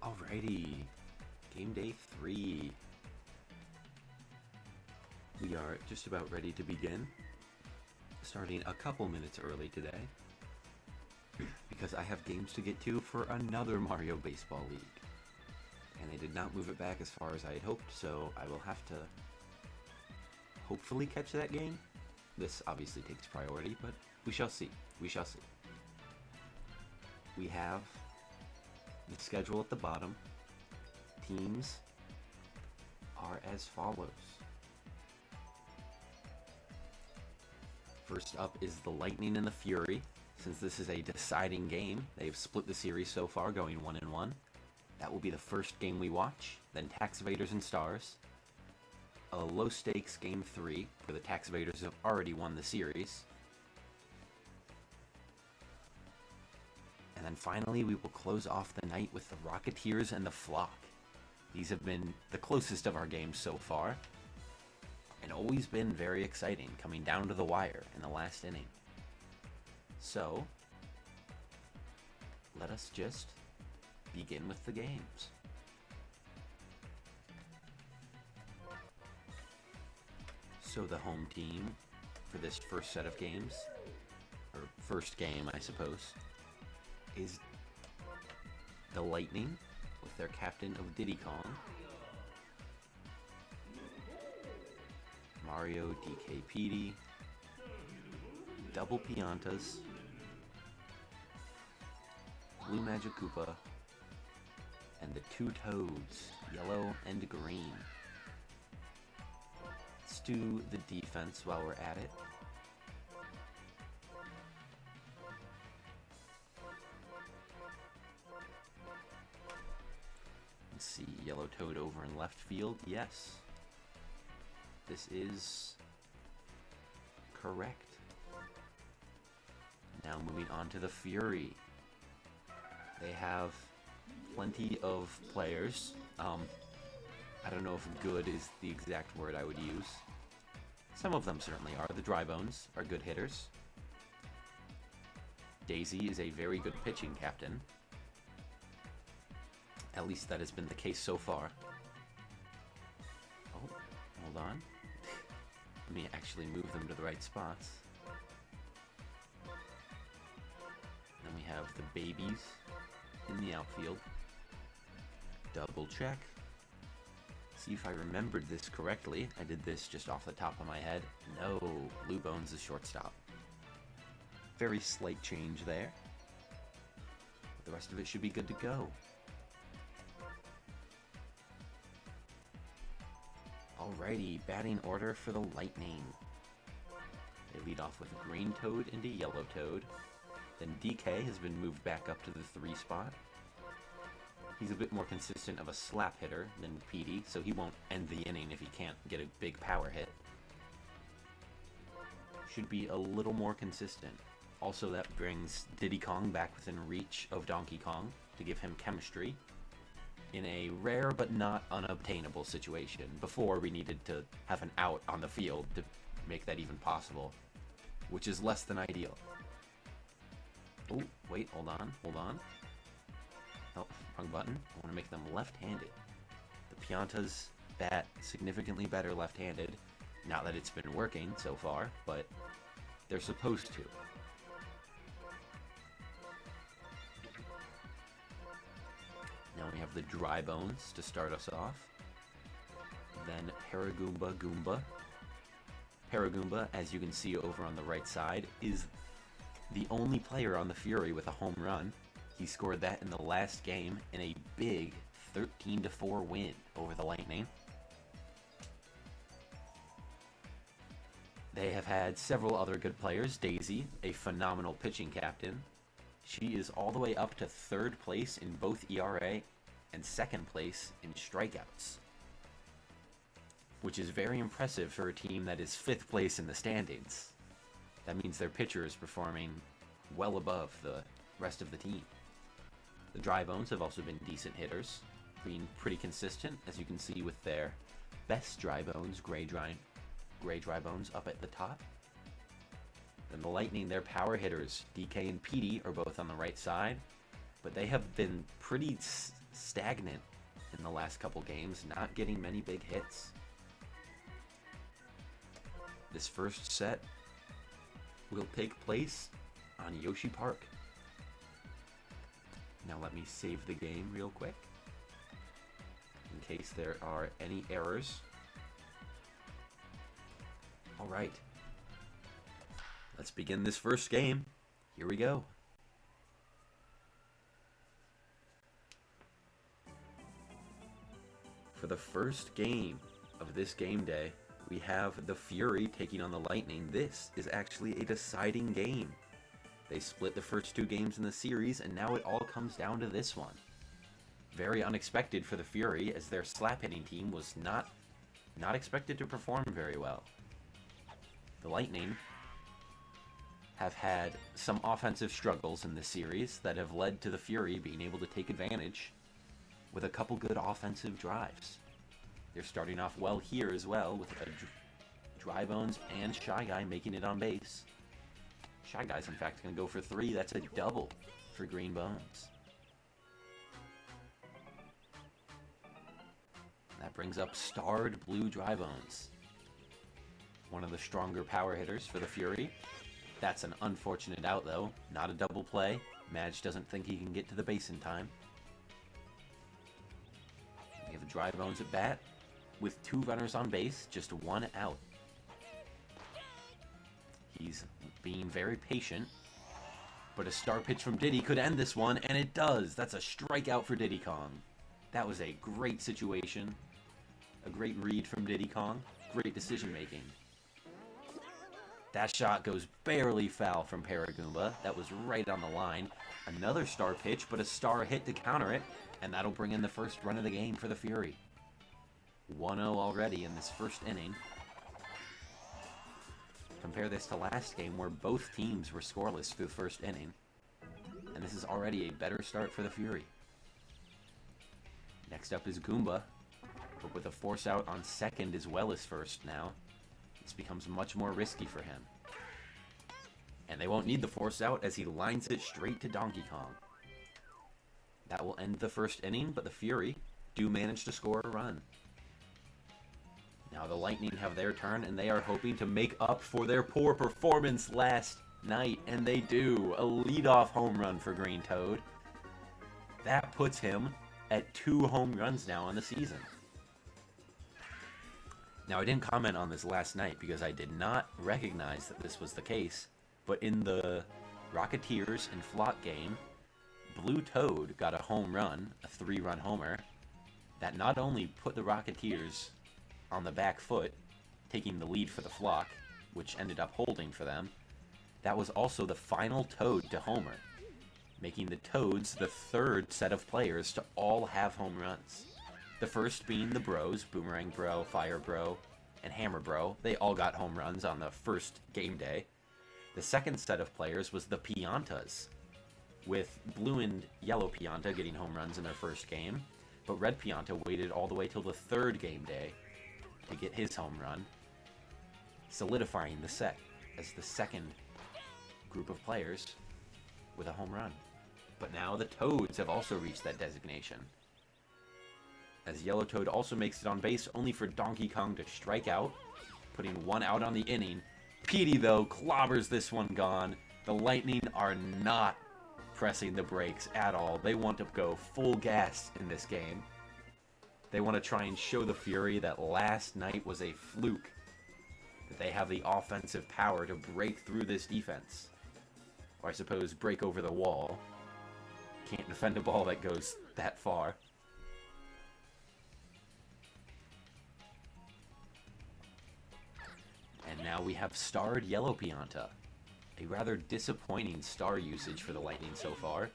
Alrighty, game day 3. We are just about ready to begin, starting a couple minutes early today, because I have games to get to for another Mario Baseball League. And they did not move it back as far as I had hoped, so I will have to hopefully catch that game. This obviously takes priority, but we shall see. We shall see. We have the schedule at the bottom. Teams are as follows. First up is the Lightning and the Fury. Since this is a deciding game, they've split the series so far, going 1-1. That will be the first game we watch. Then Tax Evaders and Stars. A low-stakes game 3, where the Tax Evaders have already won the series. And then finally, we will close off the night with the Rocketeers and the Flock. These have been the closest of our games so far, and always been very exciting, coming down to the wire in the last inning. So, let us just begin with the games. So the home team for this first set of games, or first game I suppose, is the Lightning with their captain of Diddy Kong, Mario, DK, Petey, double Piantas, Blue Magic Koopa, and the two Toads, yellow and green. Let's do the defense while we're at it. Let's see, yellow Toad over in left field. Yes. This is correct. Now moving on to the Fury. They have plenty of players. I don't know if good is the exact word I would use. Some of them certainly are. The Dry Bones are good hitters. Daisy is a very good pitching captain. At least that has been the case so far. Oh, hold on. Let me actually move them to the right spots. Then we have the Babies in the outfield. Double check. See if I remembered this correctly. I did this just off the top of my head. No, Blue Bones is shortstop. Very slight change there. But the rest of it should be good to go. Alrighty, batting order for the Lightning. They lead off with Green Toad into Yellow Toad. Then DK has been moved back up to the 3 spot. He's a bit more consistent of a slap hitter than Petey, so he won't end the inning if he can't get a big power hit. Should be a little more consistent. Also, that brings Diddy Kong back within reach of Donkey Kong to give him chemistry in a rare but not unobtainable situation. Before, we needed to have an out on the field to make that even possible, which is less than ideal. Oh, wait, hold on. Oh, wrong button. I want to make them left-handed. The Piantas bat significantly better left-handed. Not that it's been working so far, but they're supposed to. Now we have the Dry Bones to start us off. Then Paragoomba Goomba. Paragoomba, as you can see over on the right side, is the only player on the Fury with a home run. He scored that in the last game in a big 13-4 win over the Lightning. They have had several other good players. Daisy, a phenomenal pitching captain. She is all the way up to 3rd place in both ERA and 2nd place in strikeouts, which is very impressive for a team that is 5th place in the standings. That means their pitcher is performing well above the rest of the team. The Dry Bones have also been decent hitters, being pretty consistent, as you can see with their best Dry Bones, Gray Dry Bones, up at the top. Then the Lightning, their power hitters, DK and Petey, are both on the right side, but they have been pretty stagnant in the last couple games, not getting many big hits. This first set will take place on Yoshi Park. Now let me save the game real quick in case there are any errors. All right, let's begin this first game. Here we go. For the first game of this game day, we have the Fury taking on the Lightning. This is actually a deciding game. They split the first two games in the series, and now it all comes down to this one. Very unexpected for the Fury, as their slap-hitting team was not expected to perform very well. The Lightning have had some offensive struggles in this series that have led to the Fury being able to take advantage with a couple good offensive drives. They're starting off well here as well, with Dry Bones and Shy Guy making it on base. Shy Guy's in fact going to go for 3. That's a double for Green Bones. That brings up starred Blue Dry Bones, one of the stronger power hitters for the Fury. That's an unfortunate out though, not a double play. Madge doesn't think he can get to the base in time. We have Dry Bones at bat with 2 runners on base, just 1 out. He's being very patient, but a star pitch from Diddy could end this one, and it does. That's a strikeout for Diddy Kong. That was a great situation. A great read from Diddy Kong. Great decision making. That shot goes barely foul from Paragoomba. That was right on the line. Another star pitch, but a star hit to counter it, and that'll bring in the first run of the game for the Fury. 1-0 already in this first inning. Compare this to last game where both teams were scoreless through the first inning. And this is already a better start for the Fury. Next up is Goomba, but with a force out on second as well as first now. This becomes much more risky for him. And they won't need the force out as he lines it straight to Donkey Kong. That will end the first inning, but the Fury do manage to score a run. Now the Lightning have their turn, and they are hoping to make up for their poor performance last night, and they do. A leadoff home run for Green Toad. That puts him at 2 home runs now on the season. Now I didn't comment on this last night because I did not recognize that this was the case, but in the Rocketeers and Flock game, Blue Toad got a home run, a 3-run homer, that not only put the Rocketeers on the back foot, taking the lead for the Flock, which ended up holding for them, that was also the final Toad to homer, making the Toads the 3rd set of players to all have home runs. The first being the Bros, Boomerang Bro, Fire Bro, and Hammer Bro. They all got home runs on the first game day. The second set of players was the Piantas, with Blue and Yellow Pianta getting home runs in their first game, but Red Pianta waited all the way till the 3rd game day to get his home run, solidifying the set as the second group of players with a home run. But now the Toads have also reached that designation, as Yellow Toad also makes it on base, only for Donkey Kong to strike out, putting 1 out on the inning. Petey, though, clobbers this one gone. The Lightning are not pressing the brakes at all. They want to go full gas in this game. They want to try and show the Fury that last night was a fluke, that they have the offensive power to break through this defense. Or I suppose break over the wall. Can't defend a ball that goes that far. And now we have starred Yellow Pianta. A rather disappointing star usage for the Lightning so far.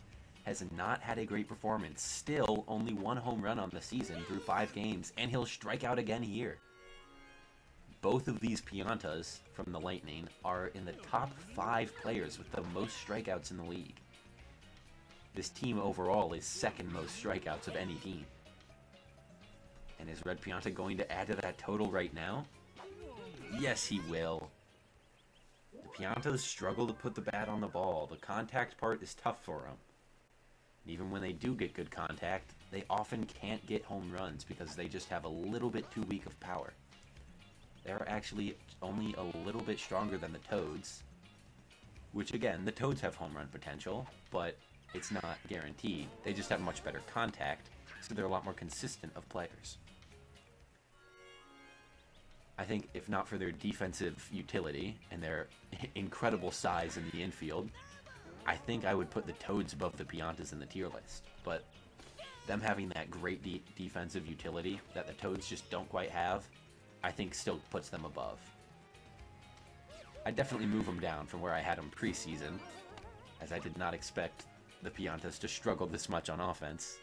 Has not had a great performance. Still only 1 home run on the season through 5 games, and he'll strike out again here. Both of these Piantas from the Lightning are in the top 5 players with the most strikeouts in the league. This team overall is 2nd most strikeouts of any team. And is Red Pianta going to add to that total right now? Yes, he will. The Piantas struggle to put the bat on the ball. The contact part is tough for them. And even when they do get good contact, they often can't get home runs because they just have a little bit too weak of power. They're actually only a little bit stronger than the Toads, which again, the Toads have home run potential, but it's not guaranteed. They just have much better contact, so they're a lot more consistent of players. I think if not for their defensive utility and their incredible size in the infield, I think I would put the Toads above the Piantas in the tier list. But them having that great defensive utility that the Toads just don't quite have, I think still puts them above. I'd definitely move them down from where I had them preseason, as I did not expect the Piantas to struggle this much on offense.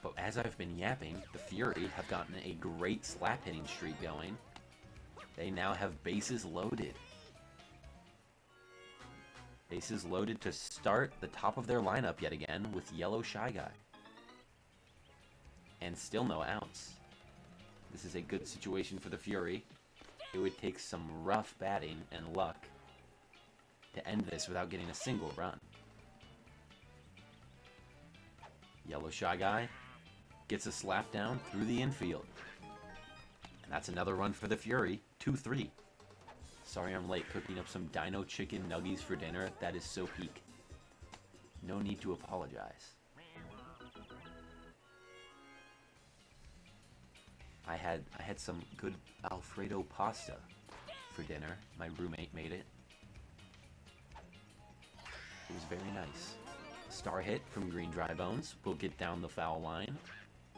But as I've been yapping, the Fury have gotten a great slap hitting streak going. They now have bases loaded. Bases loaded to start the top of their lineup yet again with Yellow Shy Guy. And still no outs. This is a good situation for the Fury. It would take some rough batting and luck to end this without getting a single run. Yellow Shy Guy gets a slap down through the infield. And that's another run for the Fury, 2-3. Sorry I'm late, cooking up some dino chicken nuggies for dinner. That is so peak. No need to apologize. I had some good Alfredo pasta for dinner. My roommate made it. It was very nice. Star hit from Green Dry Bones will get down the foul line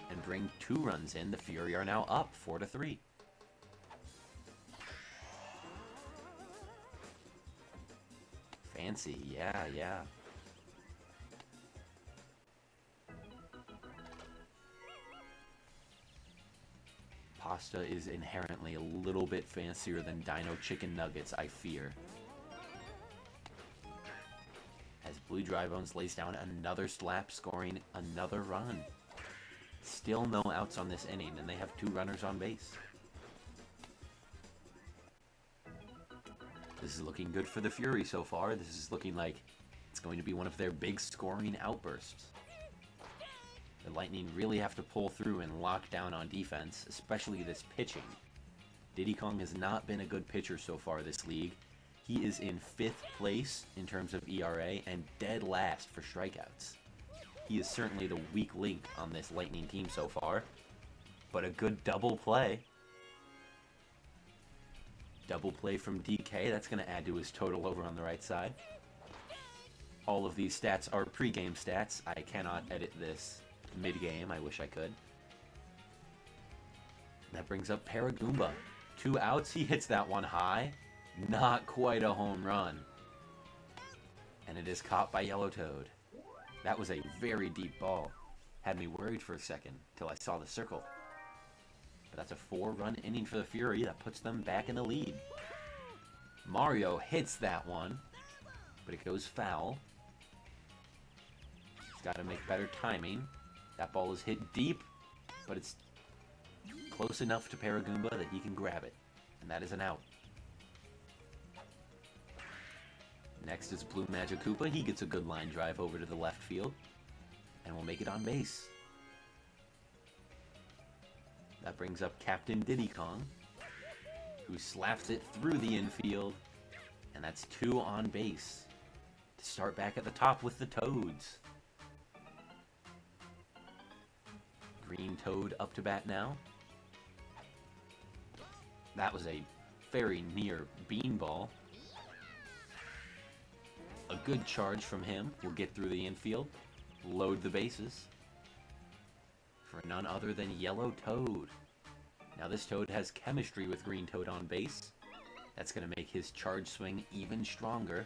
and bring 2 runs in. The Fury are now up 4-3. Fancy, yeah. Pasta is inherently a little bit fancier than Dino Chicken Nuggets, I fear. As Blue Dry Bones lays down another slap, scoring another run. Still no outs on this inning, and they have 2 runners on base. This is looking good for the Fury so far. This is looking like it's going to be one of their big scoring outbursts. The Lightning really have to pull through and lock down on defense, especially this pitching. Diddy Kong has not been a good pitcher so far this league. He is in 5th place in terms of ERA and dead last for strikeouts. He is certainly the weak link on this Lightning team so far, but a good double play. Double play from DK, that's going to add to his total over on the right side. All of these stats are pre-game stats. I cannot edit this mid-game. I wish I could. That brings up Paragoomba. 2 outs. He hits that one high. Not quite a home run. And it is caught by Yellow Toad. That was a very deep ball. Had me worried for a second till I saw the circle. But that's a 4-run inning for the Fury that puts them back in the lead. Mario hits that one, but it goes foul. He's got to make better timing. That ball is hit deep, but it's close enough to Paragoomba that he can grab it. And that is an out. Next is Blue Magic Koopa. He gets a good line drive over to the left field and will make it on base. That brings up Captain Diddy Kong, who slaps it through the infield, and that's 2 on base to start back at the top with the Toads. Green Toad up to bat now. That was a very near beanball. A good charge from him will get through the infield, load the bases for none other than Yellow Toad. Now this Toad has chemistry with Green Toad on base. That's going to make his charge swing even stronger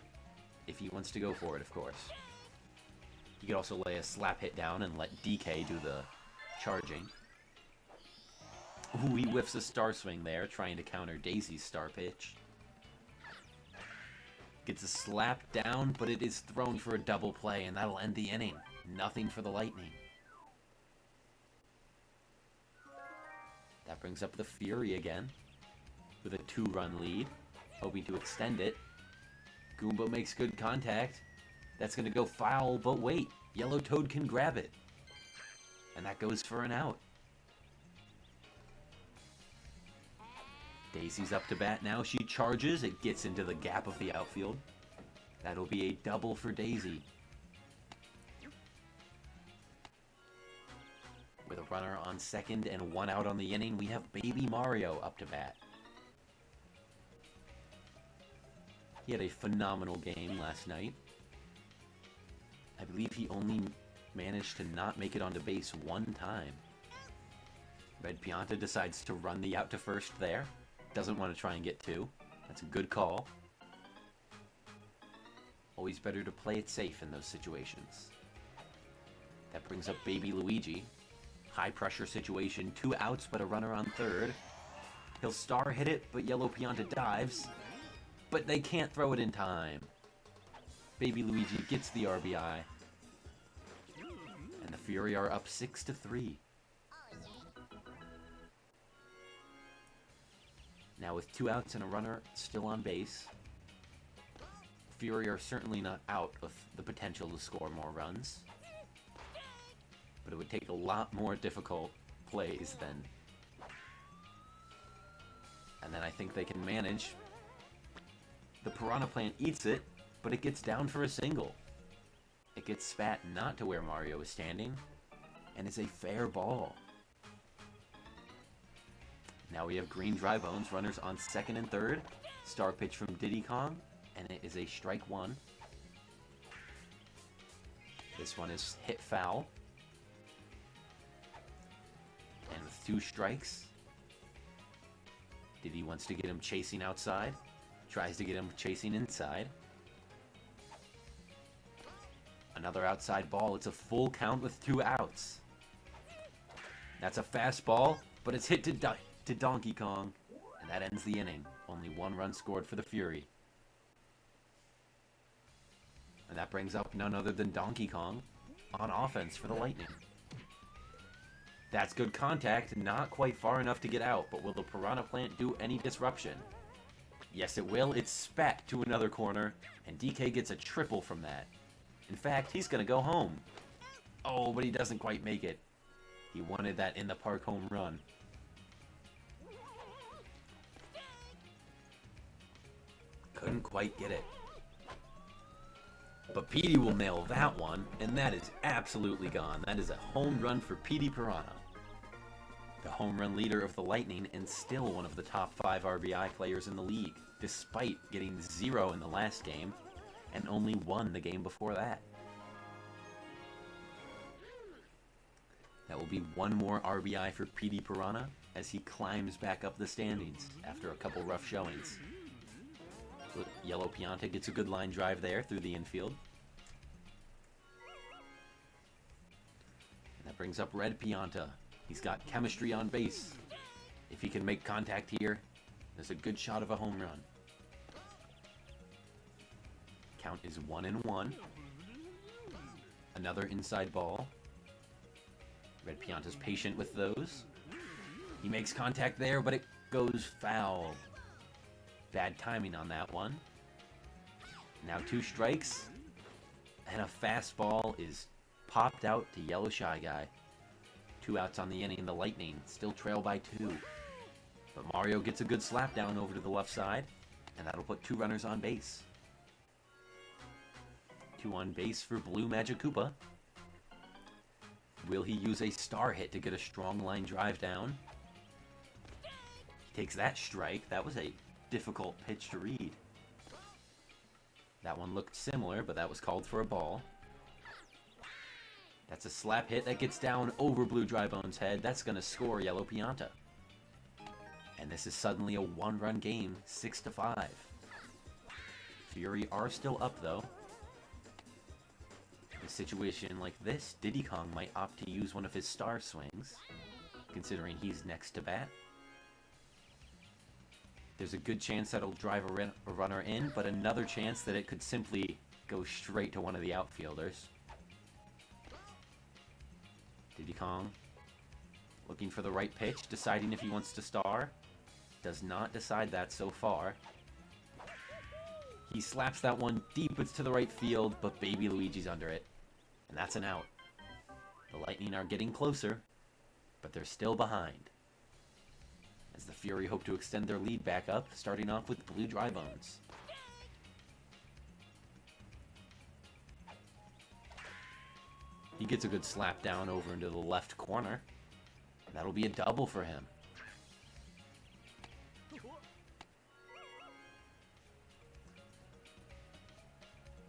if he wants to go for it, of course. He could also lay a slap hit down and let DK do the charging. Ooh, he whiffs a star swing there, trying to counter Daisy's star pitch. Gets a slap down, but it is thrown for a double play, and that'll end the inning. Nothing for the Lightning. That brings up the Fury again with a 2-run lead, hoping to extend it. Goomba makes good contact. That's going to go foul, but wait. Yellow Toad can grab it. And that goes for an out. Daisy's up to bat now. She charges. It gets into the gap of the outfield. That'll be a double for Daisy. With a runner on second and one out on the inning, we have Baby Mario up to bat. He had a phenomenal game last night. I believe he only managed to not make it onto base one time. Red Pianta decides to run the out to first there. Doesn't want to try and get two. That's a good call. Always better to play it safe in those situations. That brings up Baby Luigi. High pressure situation, 2 outs but a runner on third. He'll star hit it, but Yellow Pianta dives. But they can't throw it in time. Baby Luigi gets the RBI. And the Fury are up 6-3. Now with 2 outs and a runner still on base, Fury are certainly not out of the potential to score more runs. But it would take a lot more difficult plays than... And then I think they can manage. The Piranha Plant eats it, but it gets down for a single. It gets spat not to where Mario is standing, and is a fair ball. Now we have green dry bones, runners on second and third. Star pitch from Diddy Kong, and it is a strike one. This one is hit foul. And with 2 strikes, Diddy wants to get him chasing outside. Tries to get him chasing inside. Another outside ball. It's a full count with 2 outs. That's a fastball, but it's hit to Donkey Kong. And that ends the inning. Only 1 run scored for the Fury. And that brings up none other than Donkey Kong on offense for the Lightning. That's good contact, not quite far enough to get out, but will the Piranha Plant do any disruption? Yes, it will. It's spat to another corner, and DK gets a triple from that. In fact, he's going to go home. Oh, but he doesn't quite make it. He wanted that in the park home run. Couldn't quite get it. But Petey will nail that one, and that is absolutely gone. That is a home run for Petey Piranha. The home run leader of the Lightning, and still one of the top 5 RBI players in the league, despite getting 0 in the last game, and only 1 the game before that. That will be 1 more RBI for Petey Piranha as he climbs back up the standings after a couple rough showings. Yellow Pianta gets a good line drive there through the infield. And that brings up Red Pianta. He's got chemistry on base. If he can make contact here, there's a good shot of a home run. Count is 1-1. Another inside ball. Red Pianta's patient with those. He makes contact there, but it goes foul. Bad timing on that one. Now 2 strikes, and a fastball is popped out to Yellow Shy Guy. 2 outs on the inning. The Lightning still trail by 2. But Mario gets a good slap down over to the left side, and that'll put 2 runners on base. 2 on base for Blue Magic Koopa. Will he use a star hit to get a strong line drive down? He takes that strike. That was a difficult pitch to read. That one looked similar, but that was called for a ball. That's a slap hit that gets down over Blue Drybone's head. That's going to score Yellow Pianta. And this is suddenly a 1-run game, 6-5. Fury are still up, though. In a situation like this, Diddy Kong might opt to use one of his star swings, considering he's next to bat. There's a good chance that it'll drive a runner in, but another chance that it could simply go straight to one of the outfielders. Diddy Kong looking for the right pitch, deciding if he wants to star. Does not decide that so far. He slaps that one deep to the right field, but Baby Luigi's under it. And that's an out. The Lightning are getting closer, but they're still behind. As the Fury hope to extend their lead back up, starting off with Blue Dry Bones. He gets a good slap down over into the left corner. That'll be a double for him.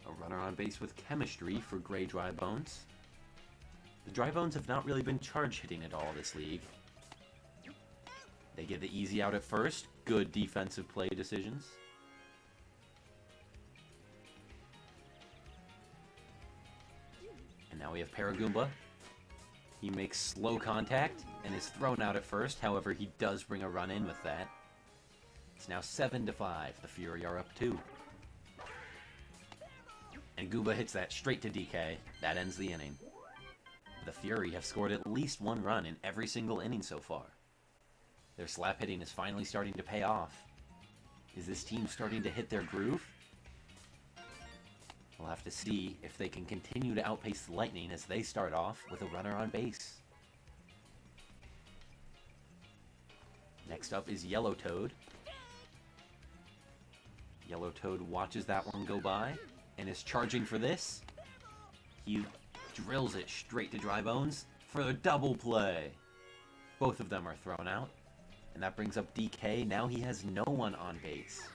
A runner on base with chemistry for Gray Dry Bones. The Dry Bones have not really been charge hitting at all this league. They get the easy out at first. Good defensive play decisions. And now we have Paragoomba. He makes slow contact and is thrown out at first. However, he does bring a run in with that. It's now 7-5. The Fury are up 2. And Goomba hits that straight to DK. That ends the inning. The Fury have scored at least 1 run in every single inning so far. Their slap hitting is finally starting to pay off. Is this team starting to hit their groove? We'll have to see if they can continue to outpace the Lightning as they start off with a runner on base. Next up is Yellow Toad. Yellow Toad watches that one go by and is charging for this. He drills it straight to Dry Bones for a double play. Both of them are thrown out. And that brings up DK. Now he has no one on base.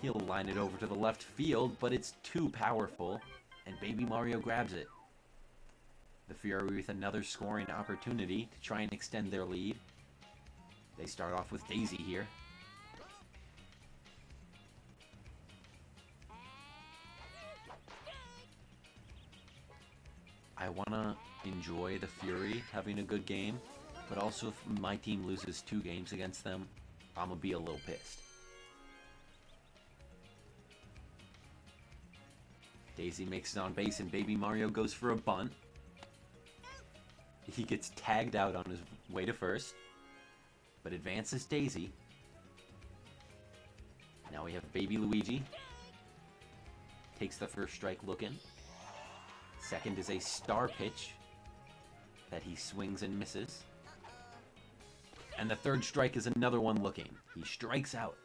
He'll line it over to the left field, but it's too powerful, and Baby Mario grabs it. The Fury with another scoring opportunity to try and extend their lead. They start off with Daisy here. I want to enjoy the Fury having a good game, but also if my team loses 2 games against them, I'm going to be a little pissed. Daisy makes it on base and Baby Mario goes for a bunt. He gets tagged out on his way to first, but advances Daisy. Now we have Baby Luigi. Takes the first strike looking. Second is a star pitch that he swings and misses. And the third strike is another one looking. He strikes out.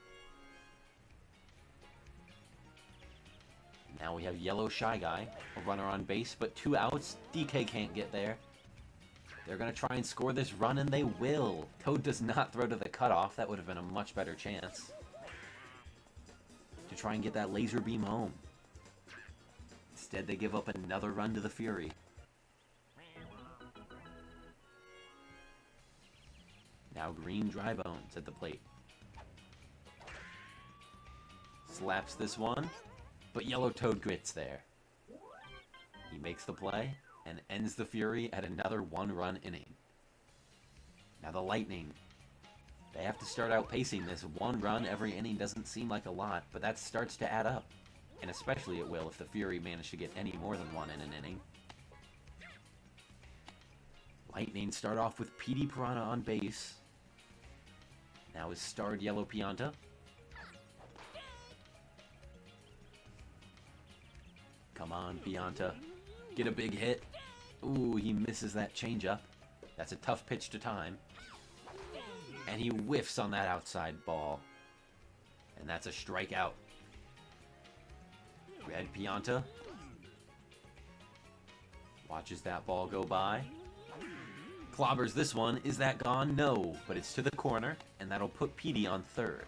Now we have Yellow Shy Guy, a runner on base, but 2 outs. DK can't get there. They're going to try and score this run, and they will. Toad does not throw to the cutoff. That would have been a much better chance to try and get that laser beam home. Instead, they give up another run to the Fury. Now Green Dry Bones at the plate. Slaps this one, but Yellow Toad gets there. He makes the play and ends the Fury at another 1-run inning. Now the Lightning. They have to start outpacing this. 1 run every inning doesn't seem like a lot, but that starts to add up. And especially it will if the Fury manage to get any more than 1 in an inning. Lightning start off with PD Piranha on base. Now is starred Yellow Pianta. Come on, Pianta. Get a big hit. Ooh, he misses that changeup. That's a tough pitch to time. And he whiffs on that outside ball. And that's a strikeout. Red Pianta watches that ball go by. Clobbers this one. Is that gone? No, but it's to the corner, and that'll put PD on third.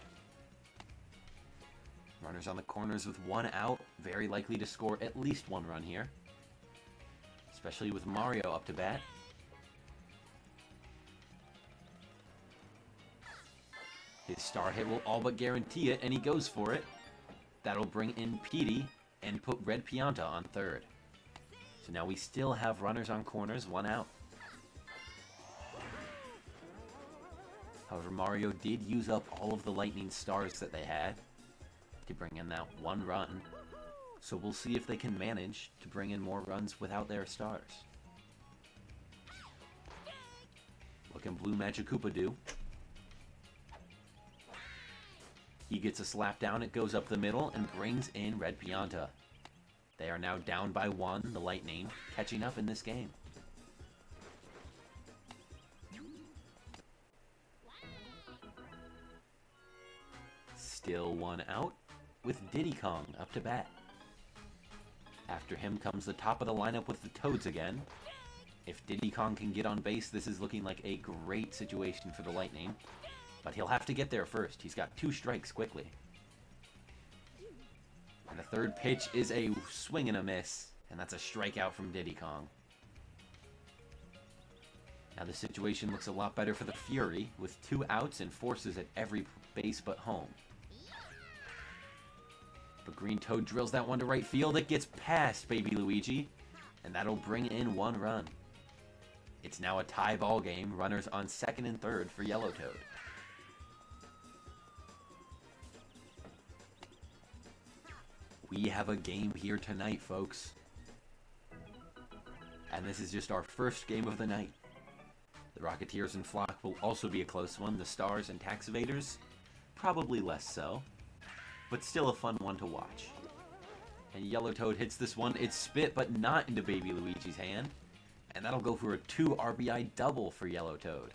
Runners on the corners with 1 out. Very likely to score at least 1 run here, especially with Mario up to bat. His star hit will all but guarantee it, and he goes for it. That'll bring in PD and put Red Pianta on third. So now we still have runners on corners, 1 out. However, Mario did use up all of the Lightning stars that they had to bring in that 1 run. So we'll see if they can manage to bring in more runs without their stars. What can Blue Magic Koopa do? He gets a slap down, it goes up the middle, and brings in Red Pianta. They are now down by 1, the Lightning, catching up in this game. Still 1 out, with Diddy Kong up to bat. After him comes the top of the lineup with the Toads again. If Diddy Kong can get on base, this is looking like a great situation for the Lightning. But he'll have to get there first. He's got 2 strikes quickly. And the third pitch is a swing and a miss. And that's a strikeout from Diddy Kong. Now the situation looks a lot better for the Fury, with 2 outs and forces at every base but home. But Green Toad drills that one to right field. It gets past Baby Luigi, and that'll bring in 1 run. It's now a tie ball game. Runners on second and third for Yellow Toad. We have a game here tonight, folks. And this is just our first game of the night. The Rocketeers and Flock will also be a close one. The Stars and Tax Evaders, probably less so. But still a fun one to watch. And Yellow Toad hits this one. It's spit, but not into Baby Luigi's hand. And that'll go for a 2 RBI double for Yellow Toad.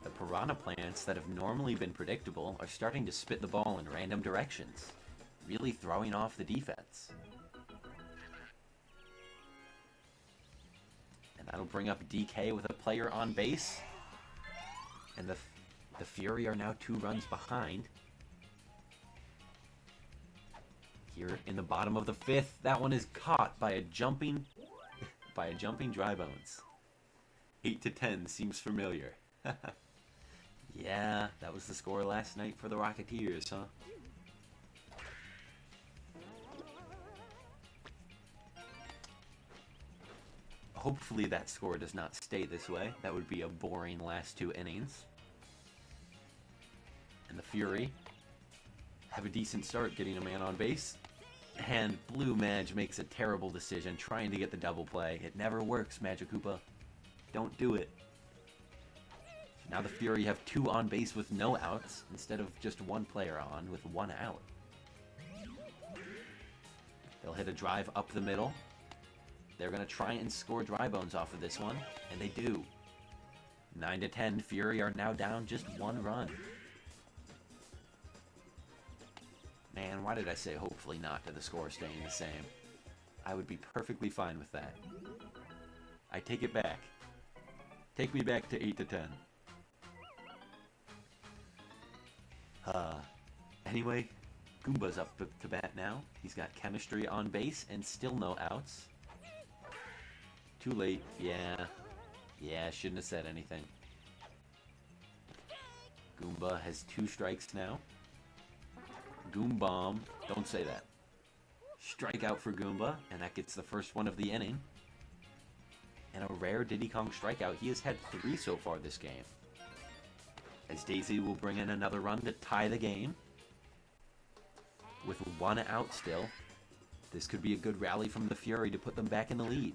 The Piranha Plants that have normally been predictable are starting to spit the ball in random directions, really throwing off the defense. And that'll bring up DK with a player on base. And the Fury are now 2 runs behind. Here in the bottom of the 5th, that one is caught by a jumping Dry Bones. 8-10 seems familiar. Yeah, that was the score last night for the Rocketeers, huh? Hopefully that score does not stay this way. That would be a boring last 2 innings. And the Fury have a decent start getting a man on base. And Blue Madge makes a terrible decision trying to get the double play. It never works, Magikoopa. Don't do it. Now the Fury have 2 on base with no outs, instead of just 1 player on with 1 out. They'll hit a drive up the middle. They're going to try and score Dry Bones off of this one, and they do. 9-10, Fury are now down just 1 run. Man, why did I say hopefully not to the score staying the same? I would be perfectly fine with that. I take it back. Take me back to 8-10. Anyway, Goomba's up to bat now. He's got chemistry on base and still no outs. Too late. Yeah, shouldn't have said anything. Goomba has 2 strikes now. Goom Bomb. Don't say that. Strikeout for Goomba, and that gets the first one of the inning. And a rare Diddy Kong strikeout. He has had 3 so far this game. As Daisy will bring in another run to tie the game. With 1 out still. This could be a good rally from the Fury to put them back in the lead.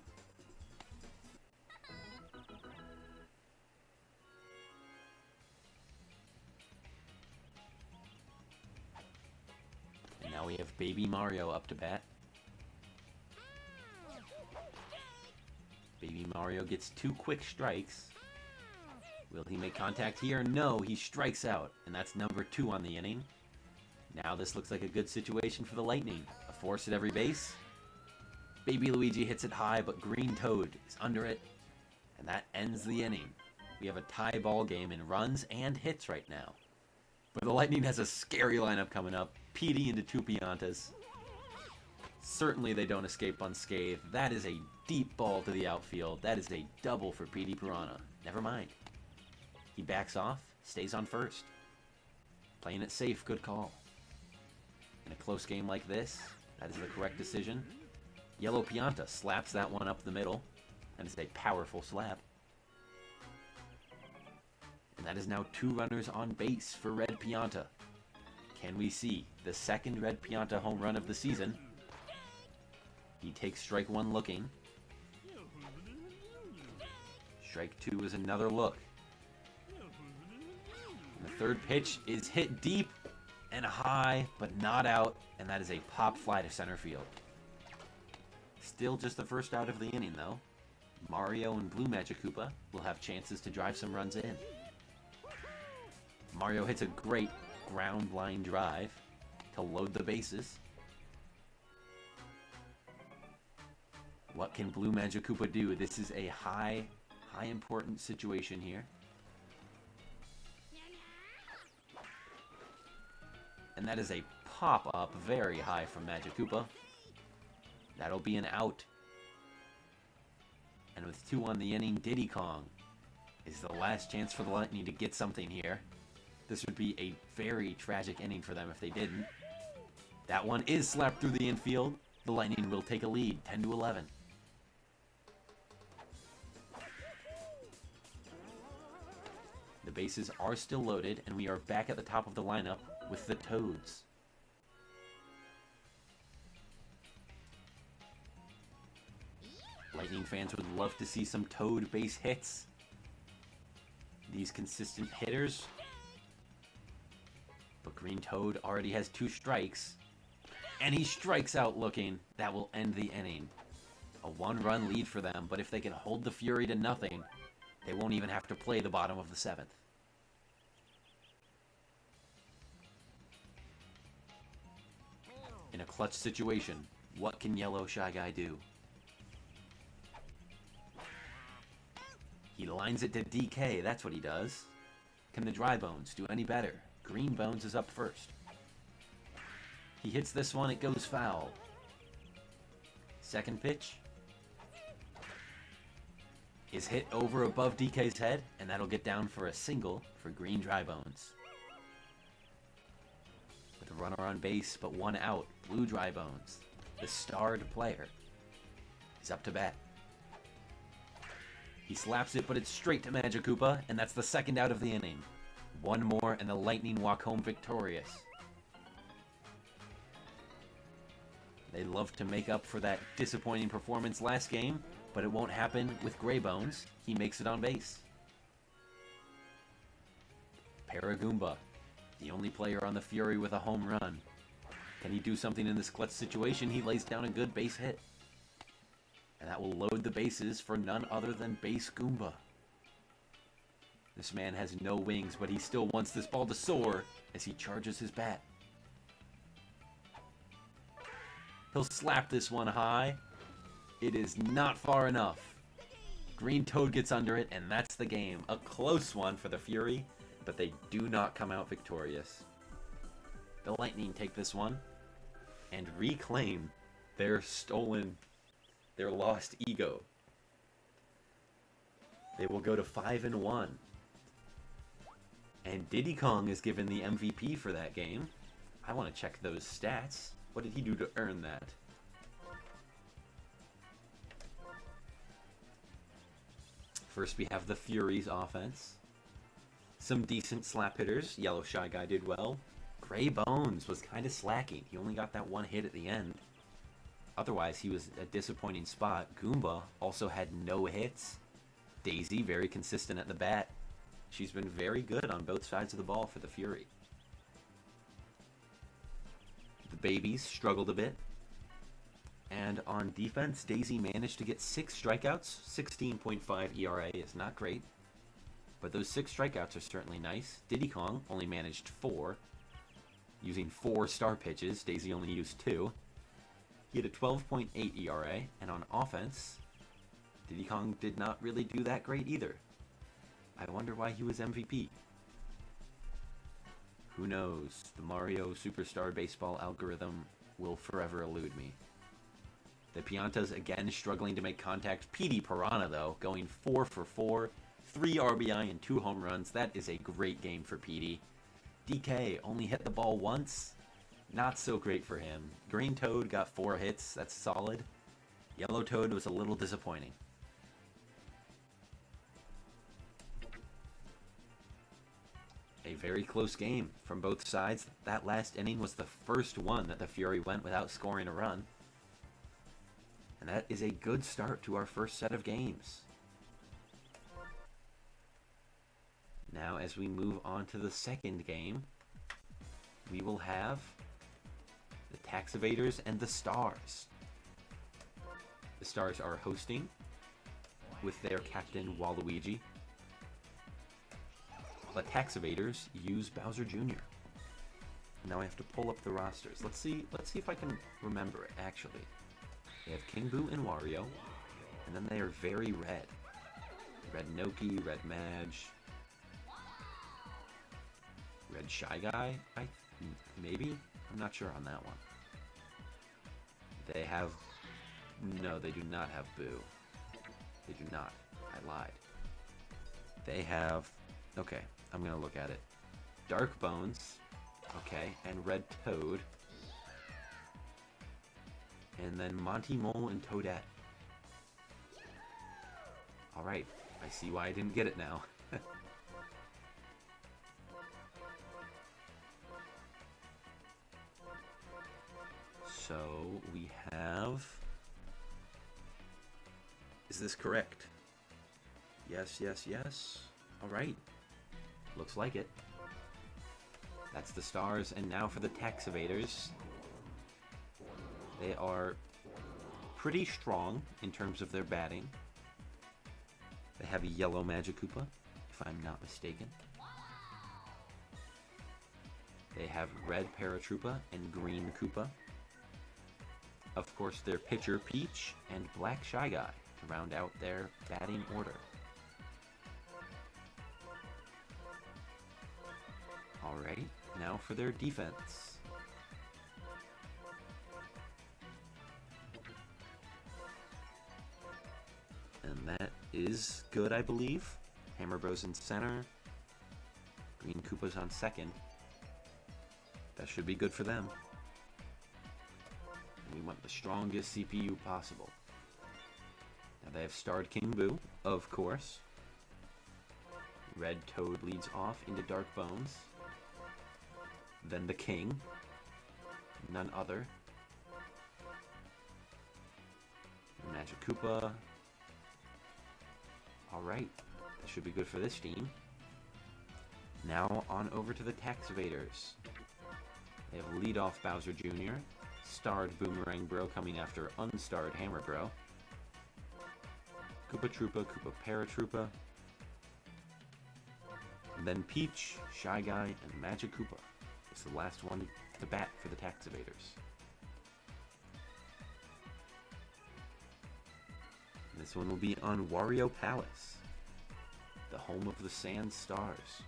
And now we have Baby Mario up to bat. Baby Mario gets 2 quick strikes. Will he make contact here? No, he strikes out. And that's number 2 on the inning. Now this looks like a good situation for the Lightning. A force at every base. Baby Luigi hits it high, but Green Toad is under it. And that ends the inning. We have a tie ball game in runs and hits right now. But the Lightning has a scary lineup coming up. PD into 2 Piantas. Certainly they don't escape unscathed. That is a deep ball to the outfield. That is a double for PD Piranha. Never mind. He backs off, stays on first. Playing it safe, good call. In a close game like this, that is the correct decision. Yellow Pianta slaps that one up the middle, and it's a powerful slap. And that is now 2 runners on base for Red Pianta. Can we see the second Red Pianta home run of the season? He takes strike 1 looking. Strike 2 is another look. And the third pitch is hit deep and high, but not out, and that is a pop fly to center field. Still just the first out of the inning, though. Mario and Blue Magic Koopa will have chances to drive some runs in. Mario hits a great ground line drive to load the bases. What can Blue Magic Koopa do? This is a high important situation here. And that is a pop-up very high from Magic Koopa. That'll be an out. And with 2 on the inning, Diddy Kong is the last chance for the Lightning to get something here. This would be a very tragic inning for them if they didn't. That one is slapped through the infield. The Lightning will take a lead, 10-11. The bases are still loaded, and we are back at the top of the lineup with the Toads. Lightning fans would love to see some Toad base hits. These consistent hitters. But Green Toad already has 2 strikes. And he strikes out looking. That will end the inning. A 1-run lead for them, but if they can hold the Fury to nothing, they won't even have to play the bottom of the 7th. In a clutch situation, what can Yellow Shy Guy do? He lines it to DK, that's what he does. Can the Dry Bones do any better? Green Bones is up first. He hits this one, it goes foul. Second pitch is hit over above DK's head, and that'll get down for a single for Green Dry Bones. With a runner on base, but 1 out, Blue Dry Bones, the starred player, is up to bat. He slaps it, but it's straight to Magic Koopa, and that's the 2nd out of the inning. 1 more, and the Lightning walk home victorious. They love to make up for that disappointing performance last game, but it won't happen with Gray Bones. He makes it on base. Paragoomba, the only player on the Fury with a home run. Can he do something in this clutch situation? He lays down a good base hit. And that will load the bases for none other than Base Goomba. This man has no wings, but he still wants this ball to soar as he charges his bat. He'll slap this one high. It is not far enough. Green Toad gets under it, and that's the game. A close one for the Fury, but they do not come out victorious. The Lightning take this one and reclaim their lost ego. They will go to 5-1. And Diddy Kong is given the MVP for that game. I want to check those stats. What did he do to earn that? First we have the Fury's offense. Some decent slap hitters. Yellow Shy Guy did well. Gray Bones was kind of slacking. He only got that 1 hit at the end. Otherwise, he was a disappointing spot. Goomba also had no hits. Daisy, very consistent at the bat. She's been very good on both sides of the ball for the Fury. The babies struggled a bit. And on defense, Daisy managed to get 6 strikeouts. 16.5 ERA is not great. But those 6 strikeouts are certainly nice. Diddy Kong only managed 4. Using 4 star pitches, Daisy only used 2. He had a 12.8 ERA, and on offense, Diddy Kong did not really do that great either. I wonder why he was MVP. Who knows? The Mario Superstar Baseball algorithm will forever elude me. The Piantas again struggling to make contact. PD Piranha, though, going 4 for 4. 3 RBI and 2 home runs. That is a great game for PD. DK only hit the ball once. Not so great for him. Green Toad got 4 hits. That's solid. Yellow Toad was a little disappointing. A very close game from both sides. That last inning was the first one that the Fury went without scoring a run. And that is a good start to our first set of games. Now, as we move on to the second game, we will have the Tax Evaders and the Stars. The Stars are hosting with their captain Waluigi. The Tax Evaders use Bowser Jr. Now I have to pull up the rosters. Let's see if I can remember it, actually. They have King Boo and Wario, and then they are very red. Red Noki, Red Madge, Red Shy Guy, maybe? I'm not sure on that one. They have... No, they do not have Boo. They do not. I lied. They have... Okay, I'm gonna look at it. Dark Bones, okay, and Red Toad. And then Monty Mole and Toadette. Alright, I see why I didn't get it now. So, we have... Is this correct? Yes, yes, yes. Alright. Looks like it. That's the Stars, and now for the Tax Evaders. They are pretty strong in terms of their batting. They have a yellow Magikoopa, if I'm not mistaken. They have red Paratroopa and green Koopa. Of course, their pitcher Peach and black Shy Guy to round out their batting order. Alright, now for their defense. And that is good, I believe. Hammer Bros in center. Green Koopa's on second. That should be good for them. And we want the strongest CPU possible. Now they have starred King Boo, of course. Red Toad leads off into Dark Bones. Then the King. None other. Magikoopa. Alright, that should be good for this team. Now on over to the Tax Evaders. They have leadoff Bowser Jr., starred Boomerang Bro coming after unstarred Hammer Bro. Koopa Troopa, Koopa Paratroopa. And then Peach, Shy Guy, and Magikoopa. It's the last one to bat for the Tax Evaders. This one will be on Wario Palace, the home of the Sand Stars.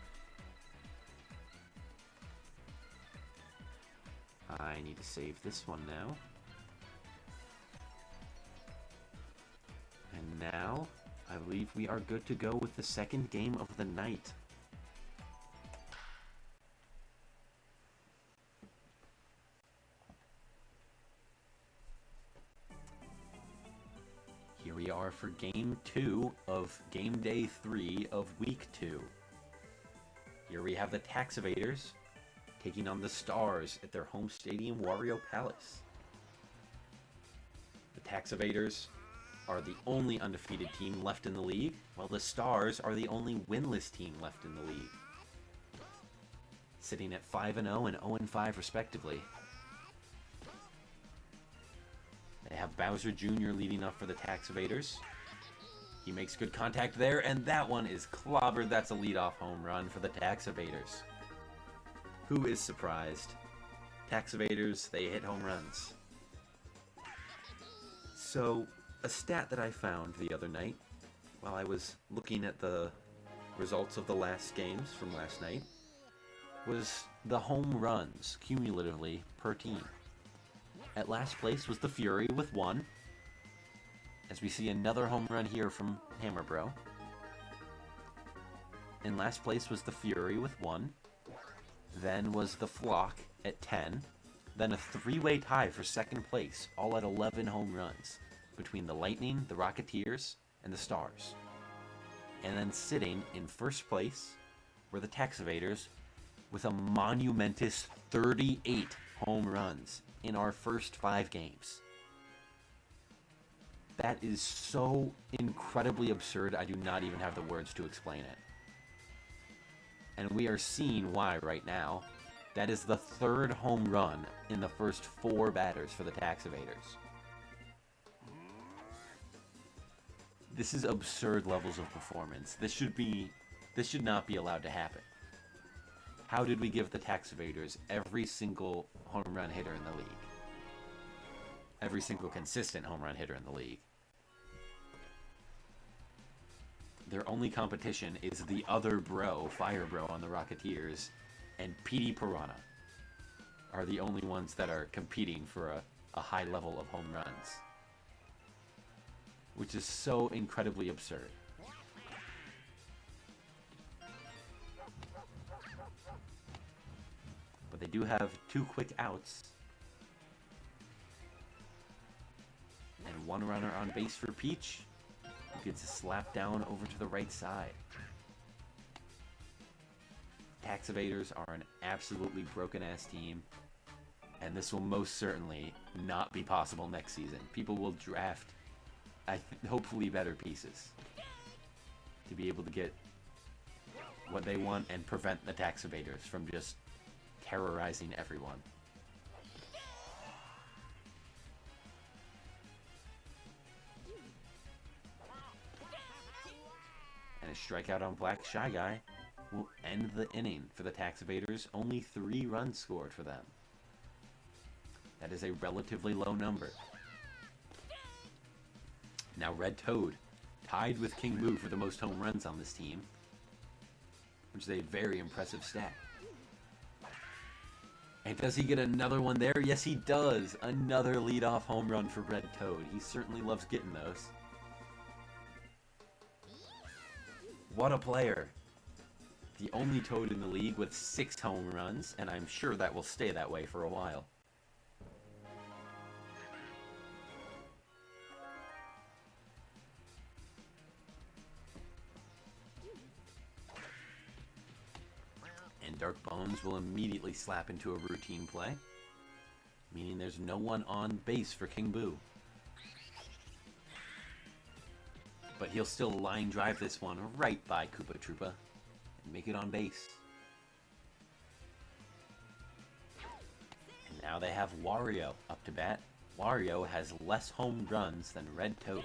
I need to save this one now. And now, I believe we are good to go with the second game of the night. Here we are for Game 2 of Game Day 3 of Week 2. Here we have the Tax Evaders taking on the Stars at their home stadium, Wario Palace. The Tax Evaders are the only undefeated team left in the league, while the Stars are the only winless team left in the league, sitting at 5-0 and 0-5 respectively. They have Bowser Jr. leading up for the Tax Evaders. He makes good contact there, and that one is clobbered. That's a leadoff home run for the Tax Evaders. Who is surprised? Tax Evaders, they hit home runs. So, a stat that I found the other night, while I was looking at the results of the last games from last night, was the home runs, cumulatively, per team. At last place was the Fury with 1. As we see another home run here from Hammer Bro. In last place was the Fury with 1. Then was the Flock at 10. Then a three-way tie for second place, all at 11 home runs, between the Lightning, the Rocketeers, and the Stars. And then sitting in first place were the Tax Evaders with a monumentous 38 home runs in our first 5 games. That is so incredibly absurd, I do not even have the words to explain it. And we are seeing why right now. That is the third home run in the first 4 batters for the Tax Evaders. This is absurd levels of performance. This should not be allowed to happen. How did we give the Tax Evaders every single home run hitter in the league? Every single consistent home run hitter in the league. Their only competition is the other bro, Fire Bro on the Rocketeers, and PD Piranha are the only ones that are competing for a high level of home runs. Which is so incredibly absurd. But they do have 2 quick outs. And 1 runner on base for Peach, who gets a slap down over to the right side. Tax Evaders are an absolutely broken-ass team, and this will most certainly not be possible next season. People will draft, hopefully, better pieces to be able to get what they want and prevent the Tax Evaders from just terrorizing everyone. And a strikeout on Black Shy Guy will end the inning for the Tax Evaders. Only 3 runs scored for them. That is a relatively low number. Now Red Toad, tied with King Boo for the most home runs on this team, which is a very impressive stat. And does he get another one there? Yes, he does. Another leadoff home run for Red Toad. He certainly loves getting those. What a player. The only Toad in the league with 6 home runs, and I'm sure that will stay that way for a while. And Dark Bones will immediately slap into a routine play, meaning there's no one on base for King Boo. But he'll still line drive this one right by Koopa Troopa and make it on base. And now they have Wario up to bat. Wario has less home runs than Red Toad,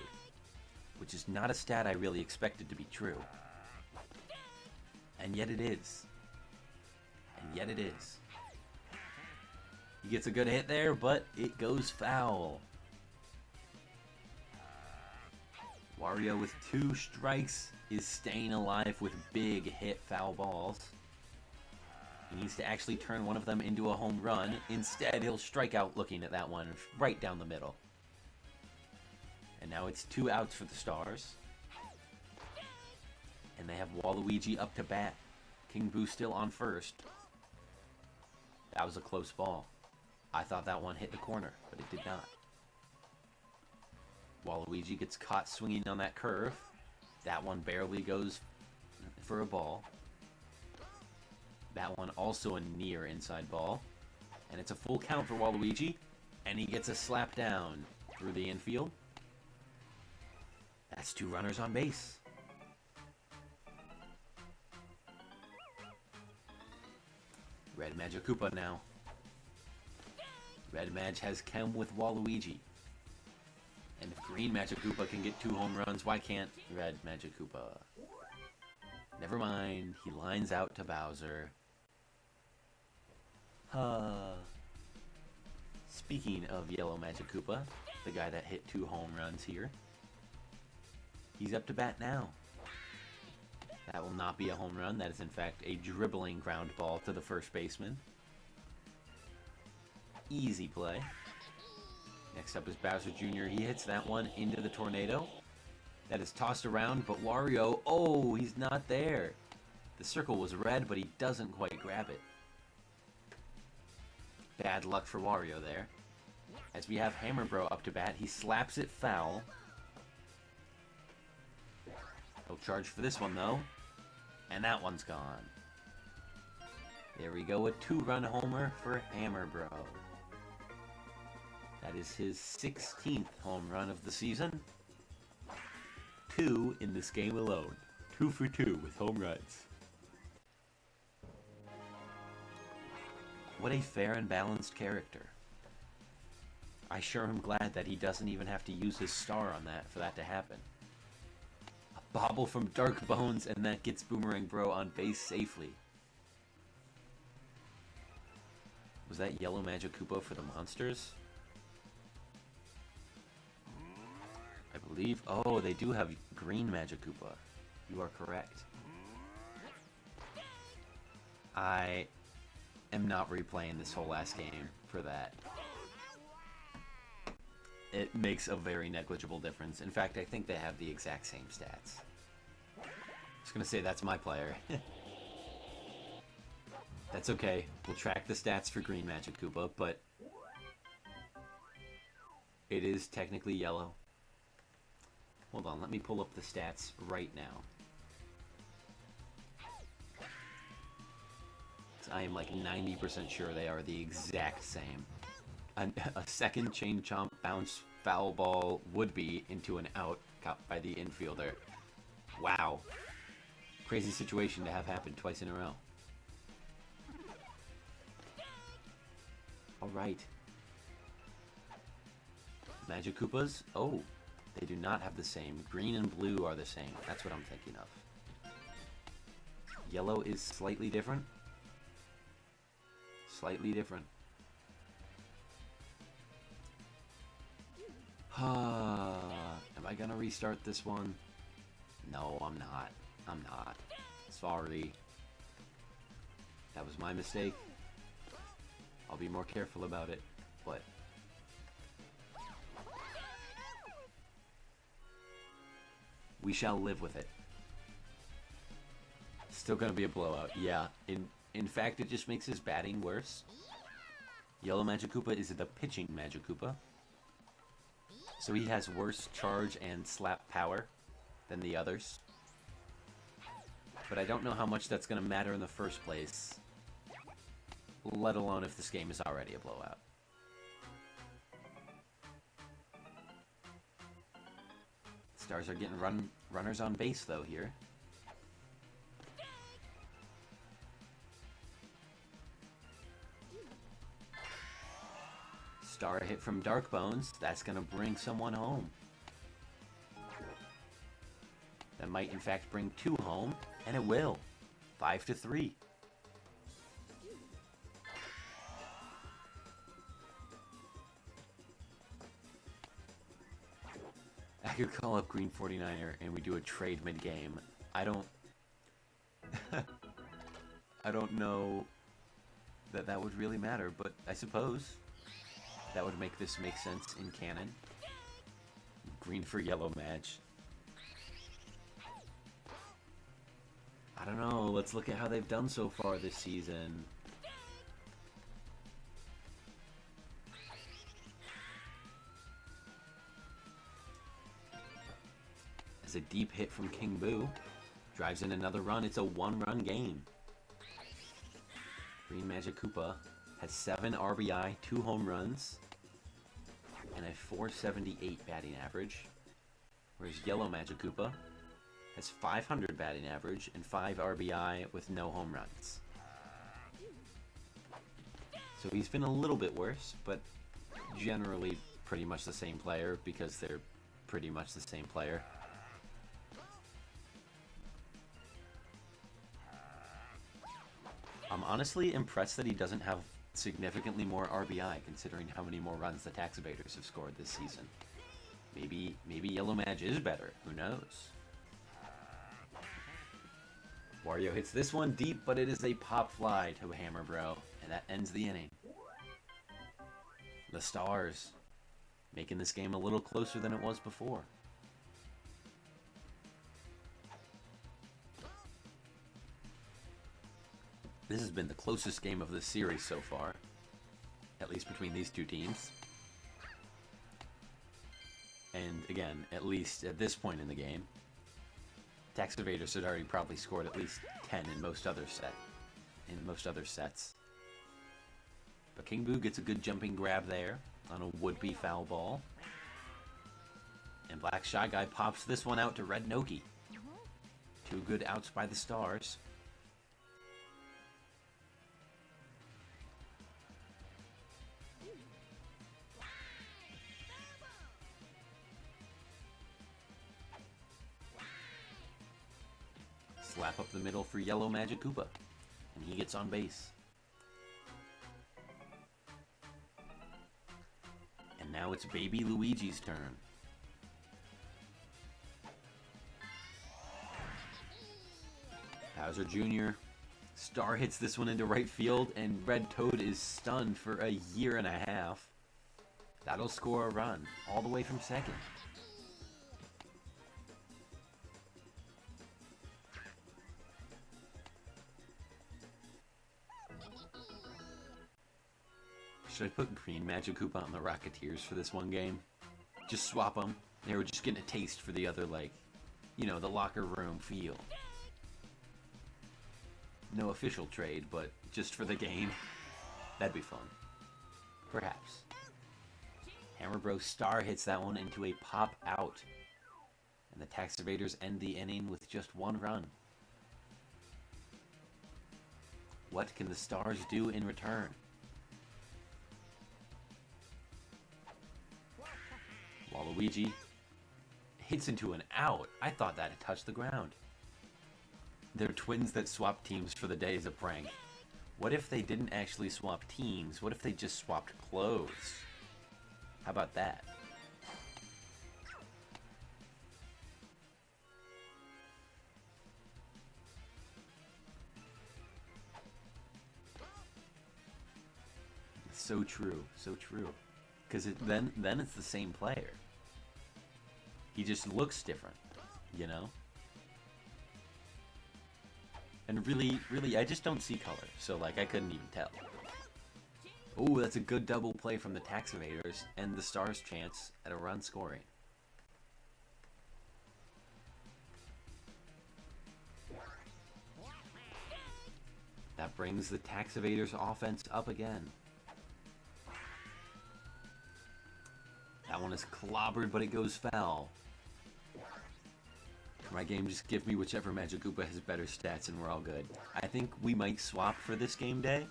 which is not a stat I really expected to be true. And yet it is. And yet it is. He gets a good hit there, but it goes foul. Wario with 2 strikes is staying alive with big hit foul balls. He needs to actually turn one of them into a home run. Instead, he'll strike out looking at that one right down the middle. And now it's 2 outs for the Stars. And they have Waluigi up to bat. King Boo still on first. That was a close ball. I thought that one hit the corner, but it did not. Waluigi gets caught swinging on that curve. That one barely goes for a ball. That one also a near inside ball. And it's a full count for Waluigi. And he gets a slap down through the infield. That's 2 runners on base. Red Magic Koopa now. Red Mag has Chem with Waluigi. And if Green Magic Koopa can get 2 home runs, why can't Red Magic Koopa? Never mind, he lines out to Bowser. Speaking of Yellow Magic Koopa, the guy that hit 2 home runs here, he's up to bat now. That will not be a home run. That is, in fact, a dribbling ground ball to the first baseman. Easy play. Next up is Bowser Jr. He hits that one into the tornado. That is tossed around, but Wario, oh, he's not there. The circle was red, but he doesn't quite grab it. Bad luck for Wario there. As we have Hammer Bro up to bat, he slaps it foul. He'll charge for this one, though. And that one's gone. There we go, a 2-run homer for Hammer Bro. That is his 16th home run of the season. 2 in this game alone. 2 for 2 with home runs. What a fair and balanced character. I sure am glad that he doesn't even have to use his star on that for that to happen. A bobble from Dark Bones, and that gets Boomerang Bro on base safely. Was that yellow Magikoopa for the monsters? I believe... Oh, they do have green Magikoopa. You are correct. I am not replaying this whole last game for that. It makes a very negligible difference. In fact, I think they have the exact same stats. I was going to say that's my player. That's okay. We'll track the stats for green Magikoopa, but it is technically yellow. Hold on, let me pull up the stats right now. I am like 90% sure they are the exact same. A second chain chomp bounce foul ball would be into an out caught by the infielder. Wow. Crazy situation to have happen twice in a row. Alright. Magikoopas? Oh, they do not have the same. Green and blue are the same. That's what I'm thinking of. Yellow is slightly different. Slightly different. Am I gonna restart this one? No, I'm not. I'm not. Sorry. That was my mistake. I'll be more careful about it, but... we shall live with it. Still gonna be a blowout. Yeah, in fact, it just makes his batting worse. Yellow Magikoopa is the pitching Magikoopa. So he has worse charge and slap power than the others. But I don't know how much that's going to matter in the first place, let alone if this game is already a blowout. Stars are getting runners on base, though, here. Star hit from Dark Bones. That's going to bring someone home. That might, in fact, bring 2 home, and it will. 5-3. I could call up Green 49er and we do a trade mid-game. I don't... I don't know that would really matter, but I suppose that would make this make sense in canon. Green for yellow match. I don't know. Let's look at how they've done so far this season. As a deep hit from King Boo drives in another run. It's a 1-run game. Green Magikoopa has 7 RBI, 2 home runs, and a 478 batting average. Whereas Yellow Magikoopa has 500 batting average and 5 RBI with no home runs. So he's been a little bit worse, but generally pretty much the same player because they're pretty much the same player. I'm honestly impressed that he doesn't have significantly more RBI, considering how many more runs the Tax Evaders have scored this season. Maybe Yellow Mage is better. Who knows? Wario hits this one deep, but it is a pop fly to Hammer Bro, and that ends the inning. The Stars making this game a little closer than it was before. This has been the closest game of the series so far, at least between these two teams. And again, at least at this point in the game, Tax Evaders had already probably scored at least 10 in most other sets. But King Boo gets a good jumping grab there on a would-be foul ball. And Black Shy Guy pops this one out to Red Noki. 2 good outs by the Stars. slap up the middle for Yellow Magic Koopa, and he gets on base. And now it's Baby Luigi's turn. Bowser Jr. Star hits this one into right field, and Red Toad is stunned for a year and a half. That'll score a run, all the way from second. Should I put Green Magic Koopa on the Rocketeers for this one game? Just swap them. They were just getting a taste for the other, like, you know, the locker room feel. No official trade, but just for the game. That'd be fun. Perhaps. Hammer Bro Star hits that one into a pop out. And the Tax Evaders end the inning with just one run. What can the Stars do in return? Waluigi hits into an out. I thought that had touched the ground. They're twins that swap teams for the day as a prank. What if they didn't actually swap teams? What if they just swapped clothes? How about that? So true, so true. Because then it's the same player. He just looks different, you know? And really, I just don't see color, so like I couldn't even tell. Oh, that's a good double play from the Tax Evaders, and the Stars' chance at a run scoring. That brings the Tax Evaders' offense up again. That one is clobbered, but it goes foul. For my game, just give me whichever Magic Koopa has better stats and we're all good. I think we might swap for this game day.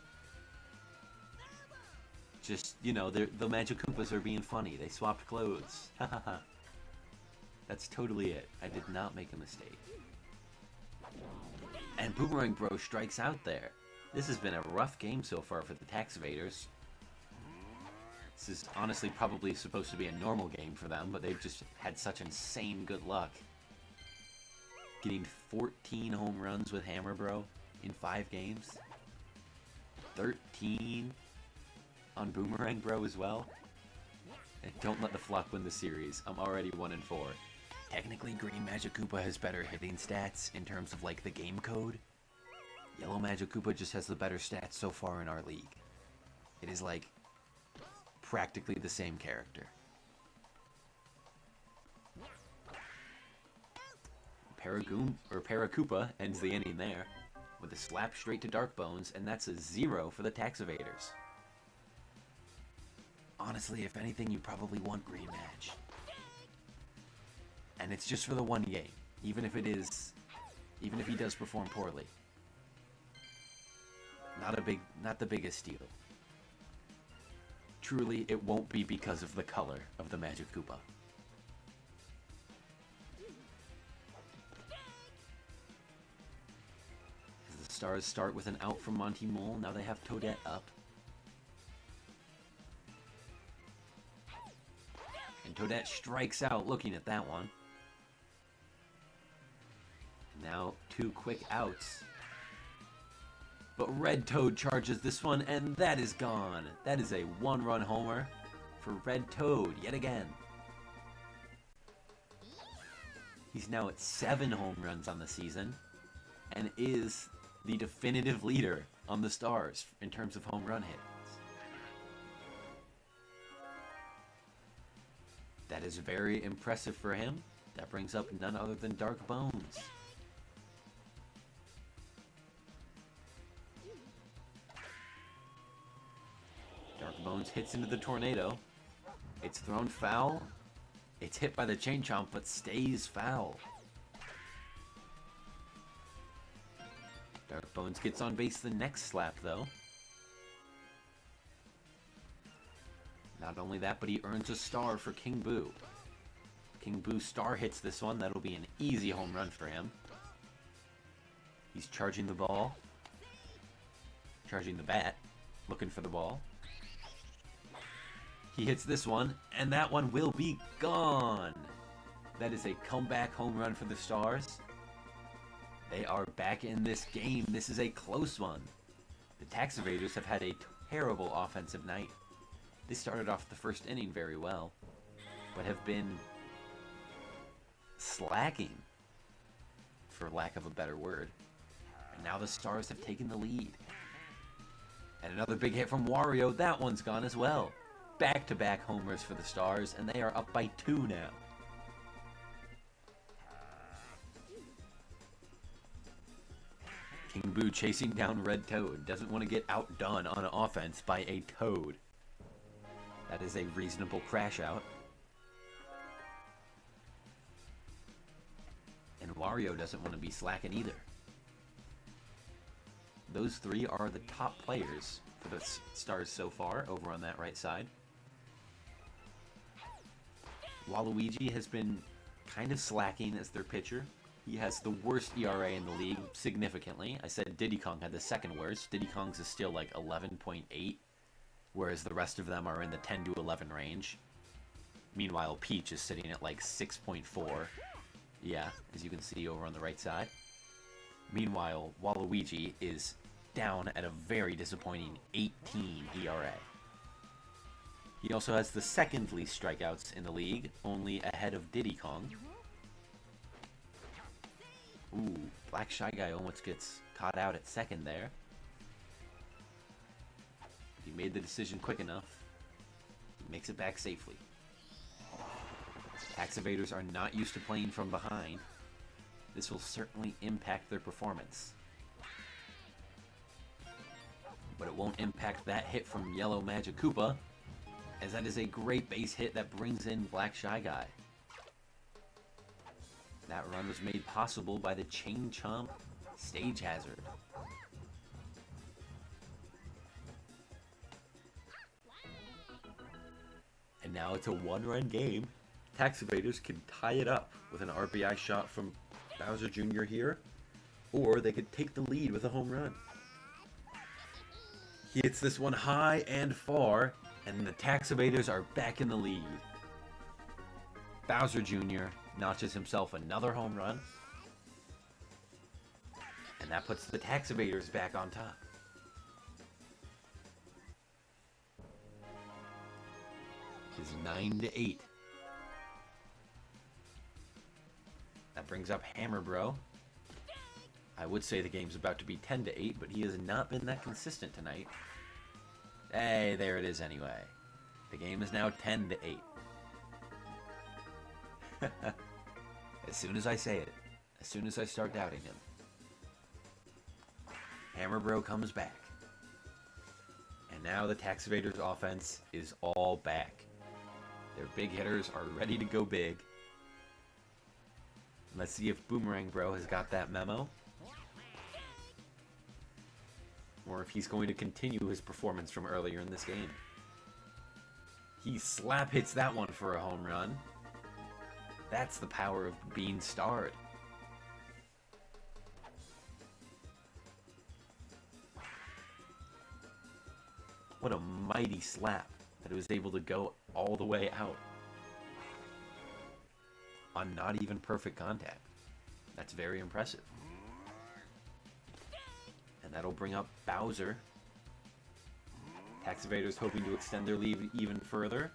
Just, you know, the Magic Koopas are being funny. They swapped clothes. That's totally it. I did not make a mistake. And Boomerang Bro strikes out there. This has been a rough game so far for the Tax Evaders. This is honestly probably supposed to be a normal game for them, but they've just had such insane good luck. Getting 14 home runs with Hammer Bro in 5 games. 13 on Boomerang Bro as well. And don't let the Flock win the series. I'm already 1-4. Technically, Green Magic Koopa has better hitting stats in terms of like the game code. Yellow Magic Koopa just has the better stats so far in our league. It is like practically the same character. Paracoopa ends the inning there with a slap straight to Dark Bones, and that's a 0 for the Tax Evaders. Honestly, if anything, you probably want Green Match. And it's just for the one game, even if he does perform poorly. Not the biggest deal. Truly, it won't be because of the color of the Magic Koopa. The Stars start with an out from Monty Mole. Now they have Toadette up. And Toadette strikes out looking at that one. Now 2 quick outs. But Red Toad charges this one, and that is gone. That is a 1-run homer for Red Toad yet again. He's now at 7 home runs on the season and is the definitive leader on the Stars in terms of home run hits. That is very impressive for him. That brings up none other than Dark Bones. Dark Bones hits into the tornado. It's thrown foul. It's hit by the Chain Chomp, but stays foul. Dark Bones gets on base the next slap, though. Not only that, but he earns a star for King Boo. King Boo star hits this one. That'll be an easy home run for him. He's charging the ball. Charging the bat. Looking for the ball. He hits this one, and that one will be gone. That is a comeback home run for the Stars. They are back in this game. This is a close one. The Tax Evaders have had a terrible offensive night. They started off the first inning very well, but have been slacking, for lack of a better word. And now the Stars have taken the lead. And another big hit from Wario. That one's gone as well. Back-to-back homers for the Stars, and they are up by 2 now. King Boo chasing down Red Toad. Doesn't want to get outdone on offense by a Toad. That is a reasonable crash out. And Wario doesn't want to be slacking either. Those three are the top players for the Stars so far, over on that right side. Waluigi has been kind of slacking as their pitcher. He has the worst ERA in the league, significantly. I said Diddy Kong had the second worst. Diddy Kong's is still like 11.8, whereas the rest of them are in the 10 to 11 range. Meanwhile, Peach is sitting at like 6.4. Yeah, as you can see over on the right side. Meanwhile, Waluigi is down at a very disappointing 18 ERA. He also has the second least strikeouts in the league, only ahead of Diddy Kong. Ooh, Black Shy Guy almost gets caught out at second there. He made the decision quick enough. He makes it back safely. Tax Evaders are not used to playing from behind. This will certainly impact their performance. But it won't impact that hit from Yellow Magic Koopa, as that is a great base hit that brings in Black Shy Guy. That run was made possible by the Chain Chomp Stage Hazard. And now it's a one-run game. Tax Evaders can tie it up with an RBI shot from Bowser Jr. here, or they could take the lead with a home run. He hits this one high and far, and the Tax Evaders are back in the lead. Bowser Jr. notches himself another home run, and that puts the Tax Evaders back on top. It's 9-8. That brings up Hammer Bro. I would say the game's about to be 10-8, but he has not been that consistent tonight. Hey, there it is anyway. The game is now 10-8. As soon as I say it, as soon as I start doubting him, Hammer Bro comes back. And now the Tax Evaders offense is all back. Their big hitters are ready to go big. Let's see if Boomerang Bro has got that memo. Or if he's going to continue his performance from earlier in this game. He slap hits that one for a home run. That's the power of being starred. What a mighty slap that it was able to go all the way out on not even perfect contact. That's very impressive. And that'll bring up Bowser. Tax Evaders hoping to extend their lead even further.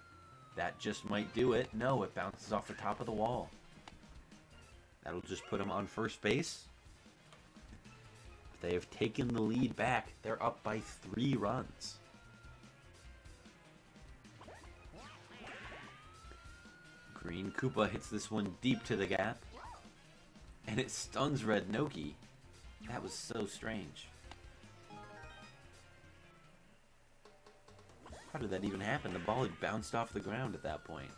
That just might do it. No, it bounces off the top of the wall. That'll just put them on first base. They have taken the lead back. They're up by 3 runs. Green Koopa hits this one deep to the gap. And it stuns Red Noki. That was so strange. How did that even happen? The ball had bounced off the ground at that point.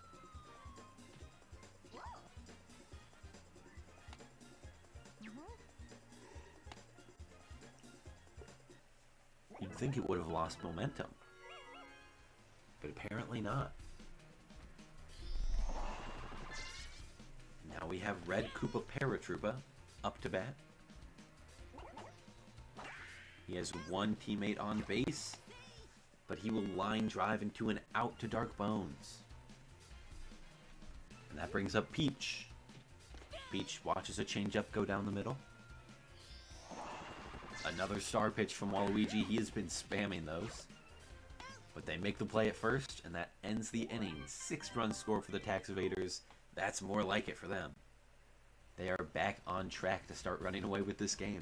You'd think it would have lost momentum. But apparently not. Now we have Red Koopa Paratroopa up to bat. He has one teammate on base, but he will line drive into an out to Dark Bones. And that brings up Peach. Peach watches a changeup go down the middle. Another star pitch from Waluigi. He has been spamming those. But they make the play at first, and that ends the inning. 6-run score for the Tax Evaders. That's more like it for them. They are back on track to start running away with this game.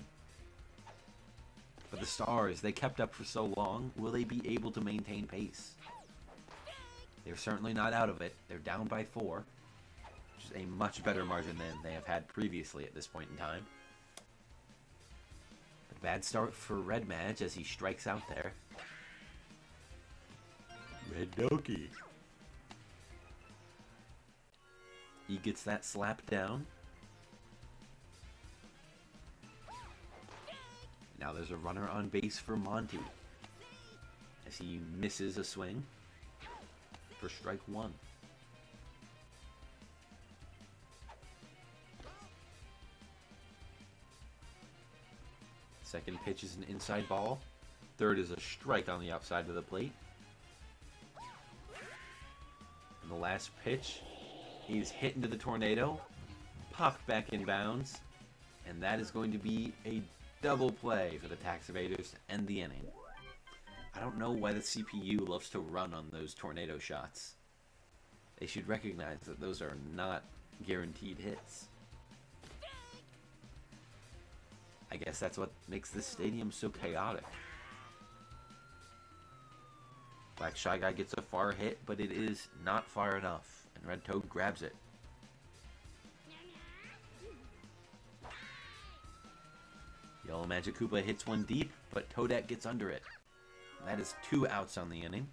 But the Stars, they kept up for so long. Will they be able to maintain pace? They're certainly not out of it. They're down by 4, which is a much better margin than they have had previously at this point in time. A bad start for Red Madge as he strikes out there. Red Doki. He gets that slap down. Now there's a runner on base for Monty as he misses a swing for strike 1. Second pitch is an inside ball. Third is a strike on the outside of the plate. And the last pitch, he's hit into the tornado, popped back in bounds, and that is going to be a double play for the Tax Evaders to end the inning. I don't know why the CPU loves to run on those tornado shots. They should recognize that those are not guaranteed hits. I guess that's what makes this stadium so chaotic. Black Shy Guy gets a far hit, but it is not far enough, and Red Toad grabs it. Yellow Magic Koopa hits one deep, but Toadette gets under it. And that is 2 outs on the inning.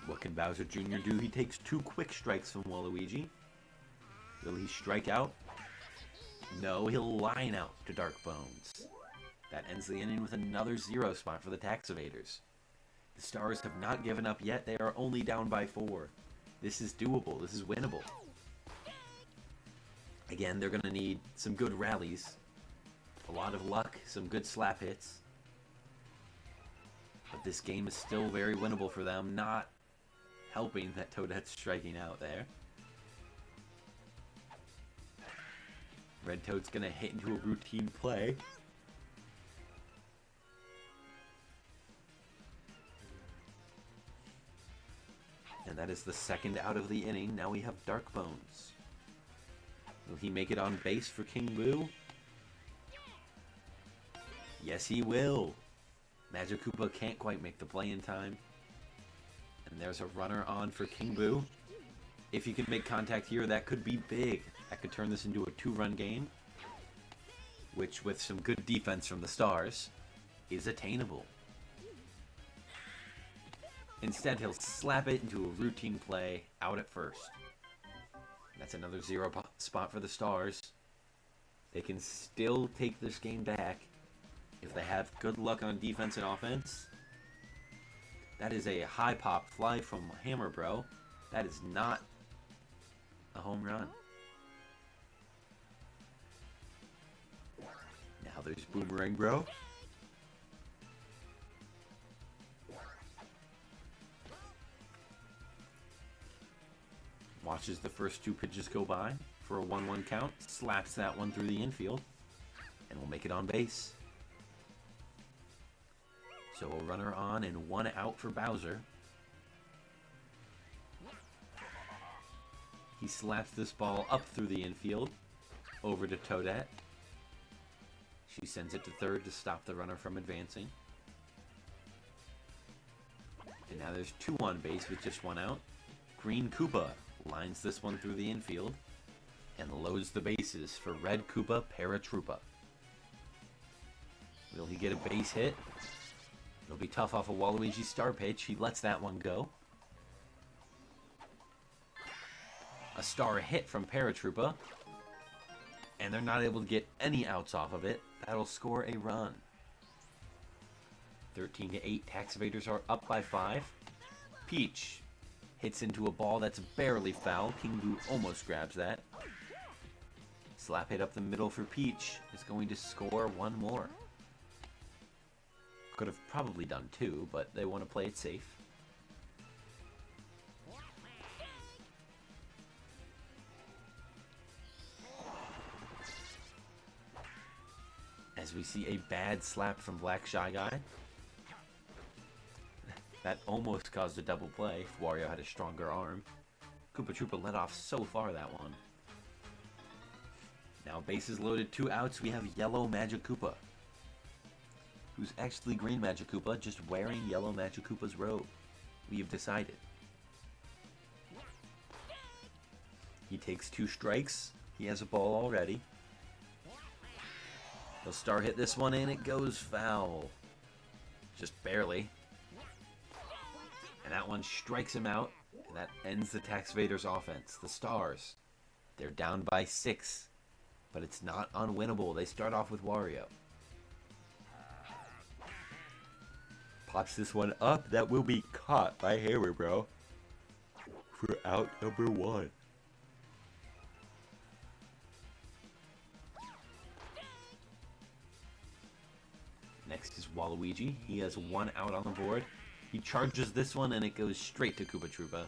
What can Bowser Jr. do? He takes 2 quick strikes from Waluigi. Will he strike out? No, he'll line out to Dark Bones. That ends the inning with another 0 spot for the Tax Evaders. The Stars have not given up yet. They are only down by 4. This is doable. This is winnable. Again, they're going to need some good rallies. A lot of luck, some good slap hits. But this game is still very winnable for them. Not helping that Toadette's striking out there. Red Toad's going to hit into a routine play. And that is the second out of the inning. Now we have Dark Bones. Will he make it on base for King Boo? Yes, he will. Magic Koopa can't quite make the play in time. And there's a runner on for King Boo. If he can make contact here, that could be big. That could turn this into a 2-run game, which, with some good defense from the Stars, is attainable. Instead, he'll slap it into a routine play out at first. That's another 0 spot for the Stars. They can still take this game back if they have good luck on defense and offense. That is a high pop fly from Hammer Bro. That is not a home run. Now there's Boomerang Bro. Watches the first 2 pitches go by for a 1-1 count. Slaps that one through the infield. And will make it on base. So a runner on and 1 out for Bowser. He slaps this ball up through the infield. Over to Toadette. She sends it to third to stop the runner from advancing. And now there's 2 on base with just 1 out. Green Koopa lines this one through the infield and loads the bases for Red Koopa Paratroopa. Will he get a base hit? It'll be tough off a Waluigi star pitch. He lets that one go. A star hit from Paratroopa. And they're not able to get any outs off of it. That'll score a run. 13-8. Tax Evaders are up by 5. Peach hits into a ball that's barely foul. King Boo almost grabs that. Slap hit up the middle for Peach is going to score one more. Could have probably done two, but they want to play it safe. As we see a bad slap from Black Shy Guy. That almost caused a double play if Wario had a stronger arm. Koopa Troopa let off so far that one. Now bases loaded, 2 outs, we have Yellow Magic Koopa. Who's actually Green Magic Koopa, just wearing Yellow Magic Koopa's robe. We have decided. He takes 2 strikes. He has a ball already. He'll star hit this one and it goes foul. Just barely. And that one strikes him out. And that ends the Tax Evaders offense. The Stars. They're down by 6. But it's not unwinnable. They start off with Wario. Pops this one up. That will be caught by Hammer Bro for out number 1. Next is Waluigi. He has 1 out on the board. He charges this one and it goes straight to Koopa Troopa.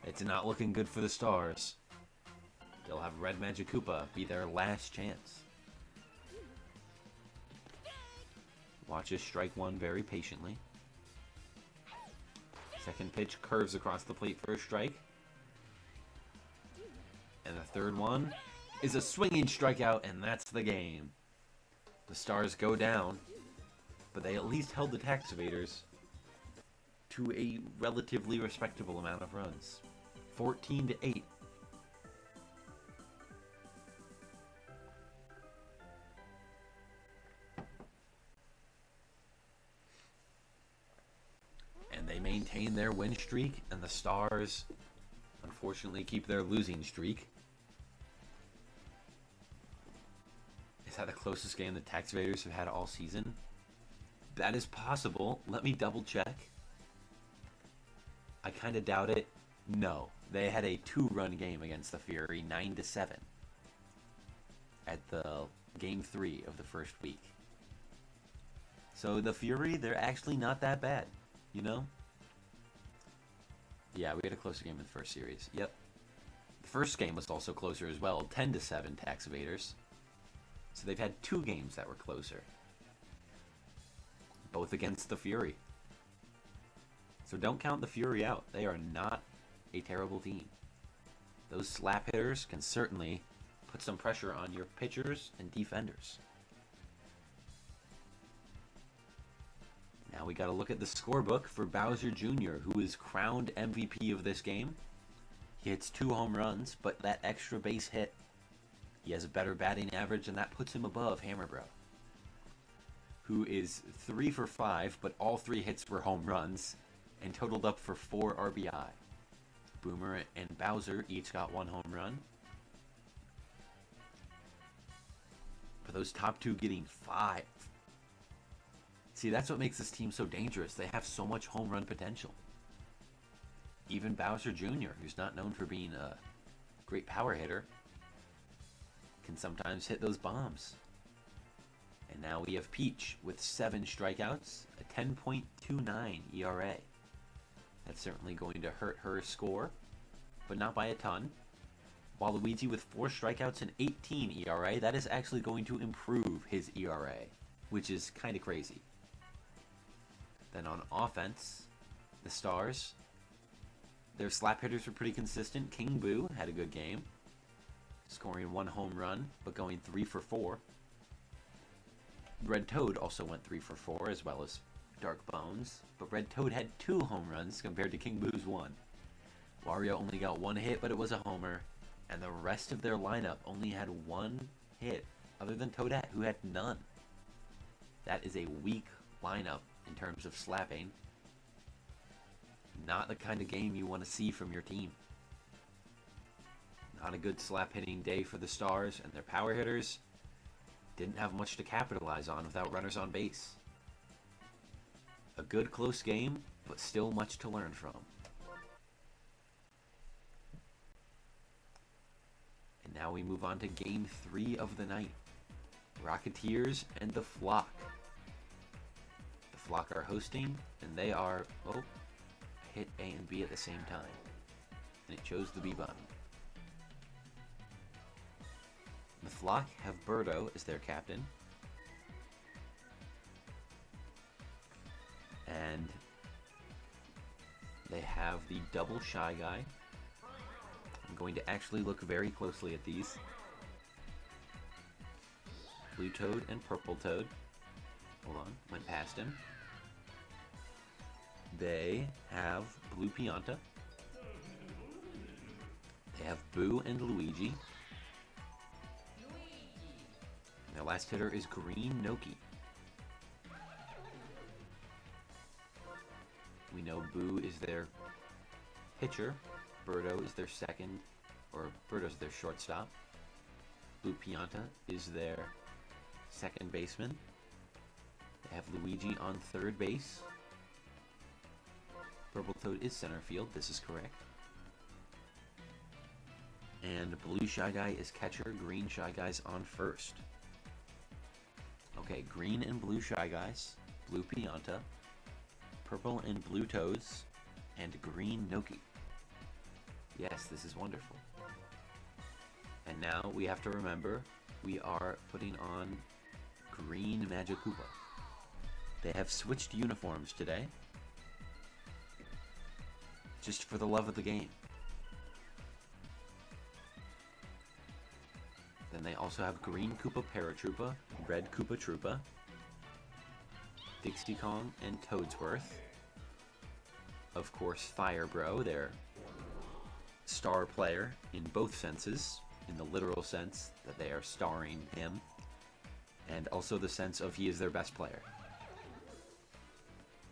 It's not looking good for the Stars. They'll have Red Magic Koopa be their last chance. Watches strike 1 very patiently. Second pitch curves across the plate for a strike. And the third one is a swinging strikeout, and that's the game. The Stars go down, but they at least held the Tax Evaders to a relatively respectable amount of runs. 14-8. And they maintain their win streak, and the Stars unfortunately keep their losing streak. Is that the closest game the Tax Evaders have had all season? That is possible. Let me double check. I kind of doubt it. No. They had a 2-run game against the Fury, 9-7. At the game 3 of the first week. So the Fury, they're actually not that bad. You know? Yeah, we had a closer game in the first series. Yep. The first game was also closer as well. 10-7 Tax Evaders. So they've had 2 games that were closer. Both against the Fury. So don't count the Fury out. They are not a terrible team. Those slap hitters can certainly put some pressure on your pitchers and defenders. Now we got to look at the scorebook for Bowser Jr., who is crowned MVP of this game. He hits 2 home runs, but that extra base hit, he has a better batting average, and that puts him above Hammer Bro, who is 3 for 5, but all 3 hits were home runs, and totaled up for 4 RBI. Boomer and Bowser each got 1 home run. For those top 2 getting 5. See, that's what makes this team so dangerous. They have so much home run potential. Even Bowser Jr., who's not known for being a great power hitter, can sometimes hit those bombs. And now we have Peach with 7 strikeouts, a 10.29 ERA. That's certainly going to hurt her score, but not by a ton. Waluigi with 4 strikeouts and 18 ERA. That is actually going to improve his ERA, which is kind of crazy. Then on offense, the Stars, their slap hitters were pretty consistent. King Boo had a good game, scoring 1 home run, but going 3 for 4. Red Toad also went 3 for 4, as well as Dark Bones, but Red Toad had 2 home runs compared to King Boo's 1. Wario only got 1 hit, but it was a homer, and the rest of their lineup only had 1 hit, other than Toadette, who had none. That is a weak lineup in terms of slapping. Not the kind of game you want to see from your team. Not a good slap hitting day for the Stars, and their power hitters didn't have much to capitalize on without runners on base. A good close game, but still much to learn from. And Now we move on to Game 3 of the night. Rocketeers and the Flock. The Flock are hosting, and they are, oh, hit A and B at the same time. And it chose the B button. The Flock have Birdo as their captain. And they have the double Shy Guy. I'm going to actually look very closely at these. Blue Toad and Purple Toad. Hold on, went past him. They have Blue Pianta. They have Boo and Luigi. And their last hitter is Green Noki. We know Boo is their pitcher. Birdo is their second, or Birdo's their shortstop. Blue Pianta is their second baseman. They have Luigi on third base. Purple Toad is center field, this is correct. And Blue Shy Guy is catcher, Green Shy Guy's on first. Okay, Green and Blue Shy Guys, Blue Pianta, Purple and Blue Toads, and Green Noki. Yes, this is wonderful. And now we have to remember, we are putting on Green Magic Koopa. They have switched uniforms today, just for the love of the game. Then they also have Green Koopa Paratroopa, Red Koopa Troopa, Dixie Kong, and Toadsworth. Of course, Fire Bro, their star player in both senses, in the literal sense that they are starring him, and also the sense of he is their best player.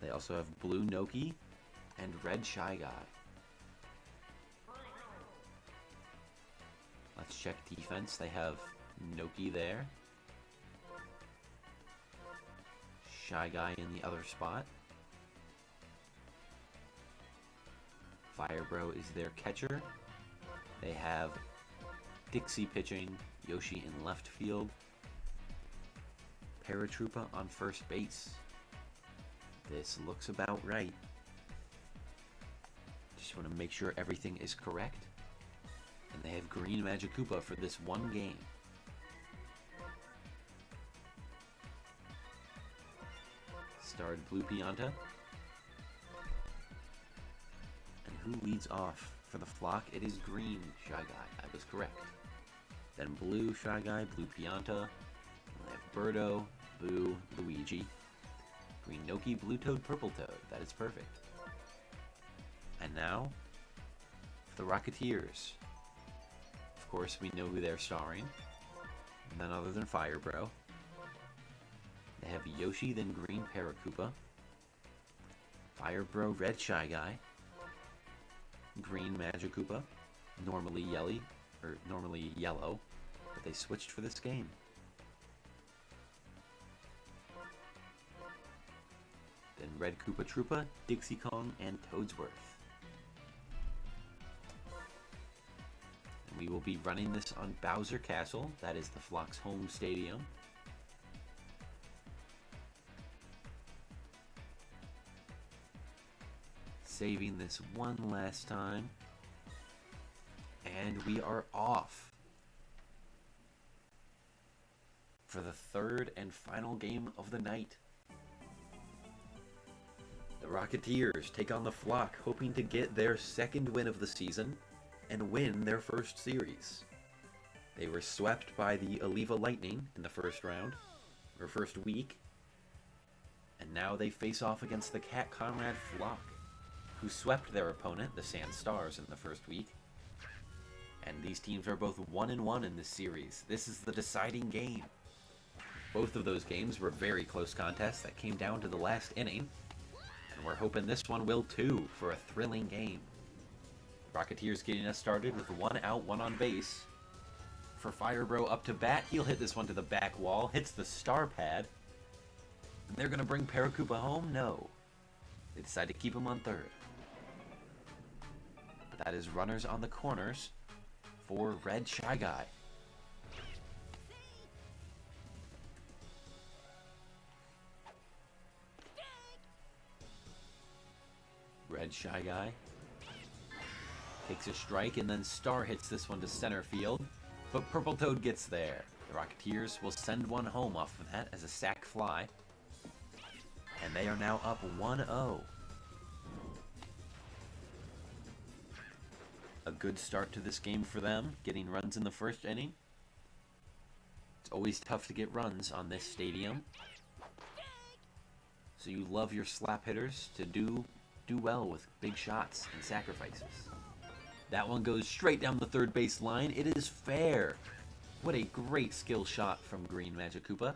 They also have Blue Noki and Red Shy Guy. Let's check defense. They have Noki there. Shy Guy in the other spot. Fire Bro is their catcher. They have Dixie pitching, Yoshi in left field, Paratroopa on first base. This looks about right. Just want to make sure everything is correct. And they have Green Magic Koopa for this one game. Starred Blue Pianta. And who leads off for the Flock? It is Green Shy Guy. I was correct. Then Blue Shy Guy, Blue Pianta. We have Birdo, Boo, Luigi. Green Noki, Blue Toad, Purple Toad. That is perfect. And now, for the Rocketeers. Of course, we know who they're starring. None other than Fire Bro. They have Yoshi, then Green Paracoopa. Fire Bro, Red Shy Guy. Green Magikoopa. Normally yellow, but they switched for this game. Then Red Koopa Troopa, Dixie Kong, and Toadsworth. And we will be running this on Bowser Castle. That is the Flock's home stadium. Saving this one last time. And we are off for the third and final game of the night. The Rocketeers take on the Flock, hoping to get their second win of the season and win their first series. They were swept by the Aliva Lightning in the first round, or first week, and now they face off against the Cat Conrad Flock, who swept their opponent, the Sand Stars, in the first week. And these teams are both 1-1 in this series. This is the deciding game. Both of those games were very close contests that came down to the last inning. And we're hoping this one will too, for a thrilling game. Rocketeers getting us started with 1 out, 1 on base. For Fire Bro up to bat, he'll hit this one to the back wall, hits the star pad. And they're going to bring Paracoopa home? No. They decide to keep him on third. But that is runners on the corners for Red Shy Guy. Red Shy Guy takes a strike and then Star hits this one to center field, but Purple Toad gets there. The Rocketeers will send one home off of that as a sac fly, and they are now up 1-0. A good start to this game for them, getting runs in the first inning. It's always tough to get runs on this stadium, so you love your slap hitters to do well with big shots and sacrifices. That one goes straight down the third base line. It is fair. What a great skill shot from Green Magikoopa. Well,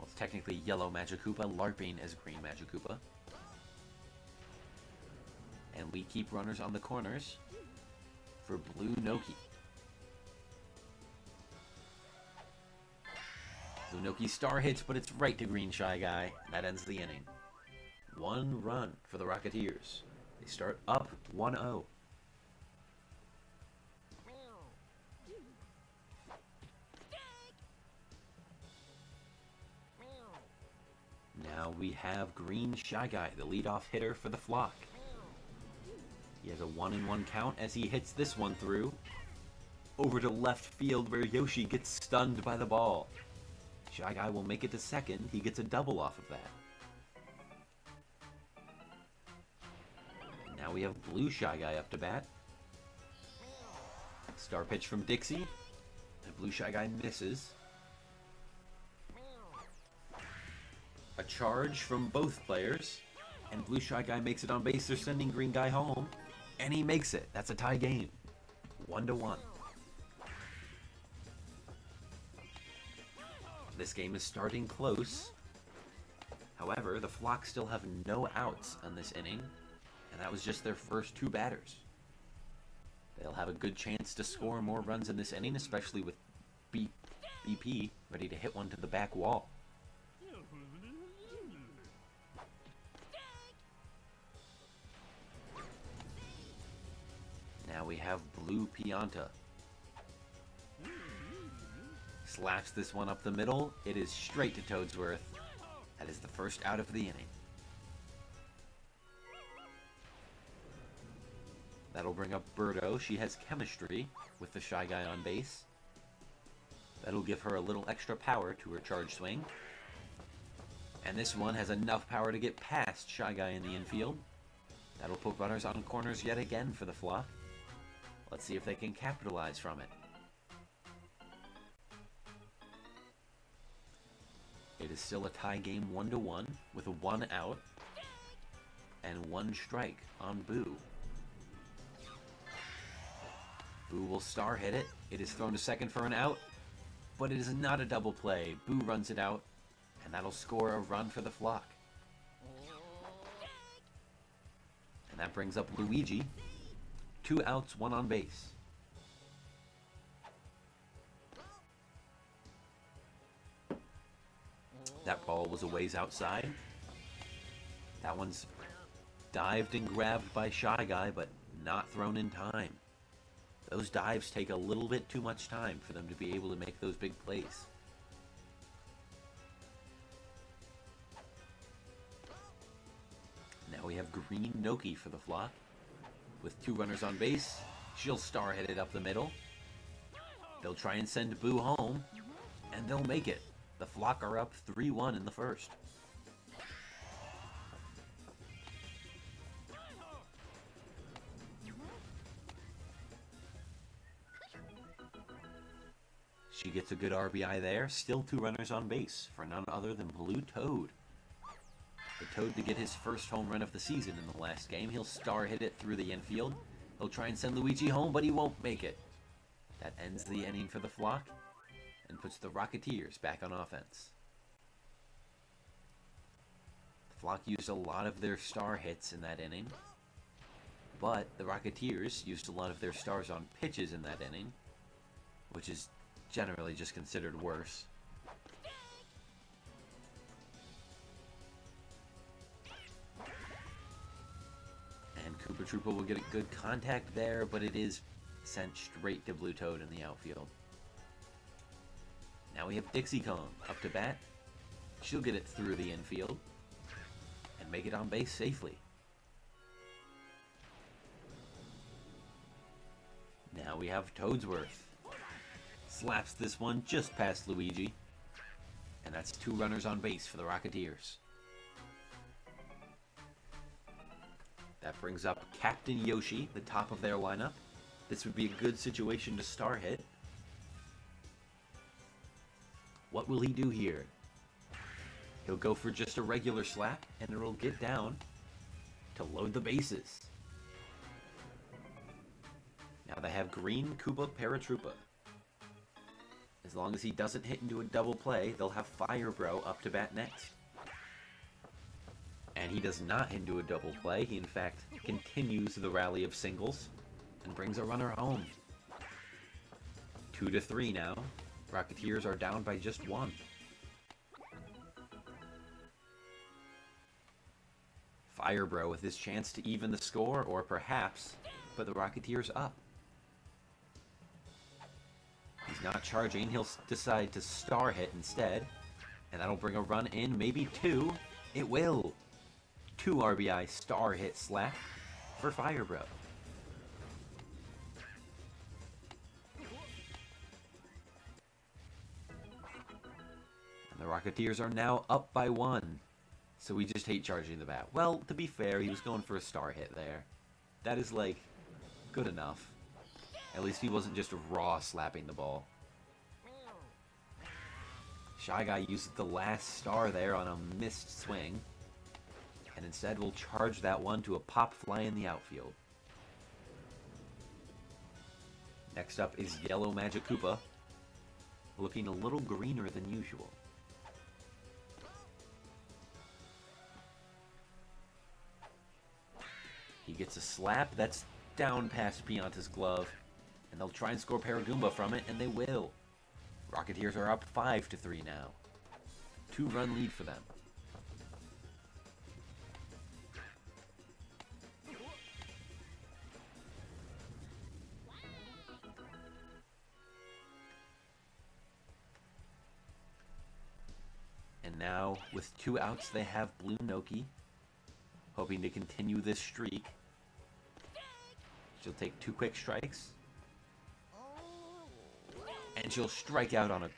it's technically Yellow Magikoopa, LARPing as Green Magikoopa. And we keep runners on the corners for Blue Noki. Blue Noki Star hits, but it's right to Green Shy Guy. That ends the inning. 1 run for the Rocketeers. They start up 1-0. Now we have Green Shy Guy, the leadoff hitter for the Flock. He has a 1-1 count as he hits this one through over to left field where Yoshi gets stunned by the ball. Shy Guy will make it to second. He gets a double off of that. Now we have Blue Shy Guy up to bat. Star pitch from Dixie. And Blue Shy Guy misses. A charge from both players. And Blue Shy Guy makes it on base. They're sending Green Guy home. And he makes it. That's a tie game. 1-1. This game is starting close. However, the Flock still have no outs on this inning. And that was just their first 2 batters. They'll have a good chance to score more runs in this inning, especially with BP ready to hit one to the back wall. Now we have Blue Pianta. Slaps this one up the middle. It is straight to Toadsworth. That is the first out of the inning. That'll bring up Birdo. She has chemistry with the Shy Guy on base. That'll give her a little extra power to her charge swing. And this one has enough power to get past Shy Guy in the infield. That'll put runners on corners yet again for the Flock. Let's see if they can capitalize from it. It is still a tie game 1-1 with a 1 out and 1 strike on Boo. Boo will star hit it. It is thrown to second for an out, but it is not a double play. Boo runs it out, and that'll score a run for the Flock. And that brings up Luigi. 2 outs, 1 on base. That ball was a ways outside. That one's dived and grabbed by Shy Guy, but not thrown in time. Those dives take a little bit too much time for them to be able to make those big plays. Now we have Green Noki for the Flock. With 2 runners on base, she'll star hit it up the middle. They'll try and send Boo home, and they'll make it. The Flock are up 3-1 in the first. She gets a good RBI there. Still 2 runners on base for none other than Blue Toad. The Toad to get his first home run of the season in the last game. He'll star hit it through the infield. He'll try and send Luigi home, but he won't make it. That ends the inning for the Flock and puts the Rocketeers back on offense. The Flock used a lot of their star hits in that inning, but the Rocketeers used a lot of their stars on pitches in that inning, which is generally just considered worse. And Koopa Troopa will get a good contact there, but it is sent straight to Blue Toad in the outfield. Now we have Dixie Kong up to bat. She'll get it through the infield and make it on base safely. Now we have Toadsworth. Slaps this one just past Luigi. And that's 2 runners on base for the Rocketeers. That brings up Captain Yoshi, the top of their lineup. This would be a good situation to star hit. What will he do here? He'll go for just a regular slap, and it'll get down to load the bases. Now they have Green Koopa Paratroopa. As long as he doesn't hit into a double play, they'll have Fire Bro up to bat next. And he does not hit into a double play. He, in fact, continues the rally of singles and brings a runner home. 2-3 now. Rocketeers are down by just 1. Fire Bro with his chance to even the score, or perhaps put the Rocketeers up. He's not charging. He'll decide to star hit instead. And that'll bring a run in, maybe 2. It will. 2 RBI star hit slap for Fire Bro. And the Rocketeers are now up by 1. So we just hate charging the bat. Well, to be fair, he was going for a star hit there. That is, like, good enough. At least he wasn't just raw slapping the ball. Shy Guy used the last star there on a missed swing. And instead we'll charge that one to a pop fly in the outfield. Next up is Yellow Magic Koopa, looking a little greener than usual. He gets a slap that's down past Pianta's glove, and they'll try and score Paragoomba from it, and they will. Rocketeers are up 5-3 now. 2-run lead for them. And now, with 2 outs, they have Blue Noki, hoping to continue this streak. She'll take 2 quick strikes. And she'll strike out on a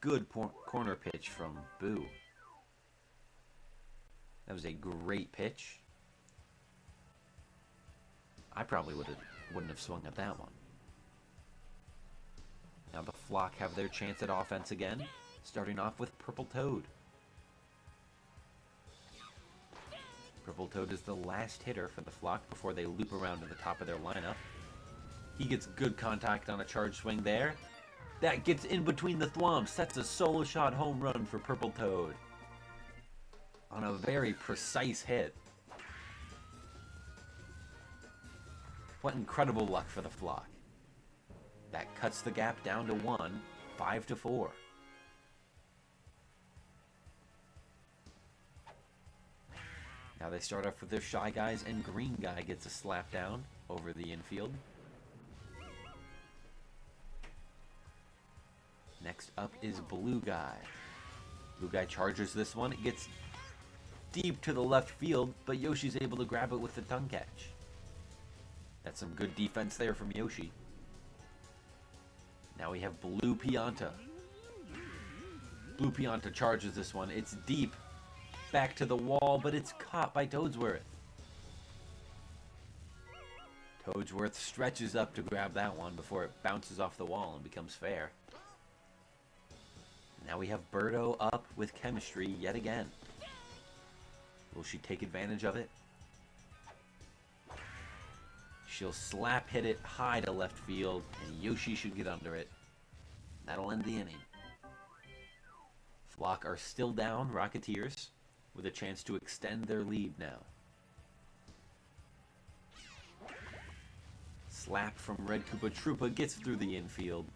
good corner pitch from Boo. That was a great pitch. I probably wouldn't have swung at that one. Now the Flock have their chance at offense again, starting off with Purple Toad. Purple Toad is the last hitter for the Flock before they loop around to the top of their lineup. He gets good contact on a charge swing there. That gets in between the thwomps. That's a solo shot home run for Purple Toad. On a very precise hit. What incredible luck for the Flock. That cuts the gap down to 1, 5-4. Now they start off with their Shy Guys, and Green Guy gets a slap down over the infield. Next up is Blue Guy. Blue Guy charges this one. It gets deep to the left field, but Yoshi's able to grab it with the tongue catch. That's some good defense there from Yoshi. Now we have Blue Pianta. Blue Pianta charges this one. It's deep. Back to the wall, but it's caught by Toadsworth. Toadsworth stretches up to grab that one before it bounces off the wall and becomes fair. Now we have Birdo up with chemistry yet again. Will she take advantage of it? She'll slap hit it high to left field, and Yoshi should get under it. That'll end the inning. Flock are still down, Rocketeers, with a chance to extend their lead now. Slap from Red Koopa Troopa gets through the infield.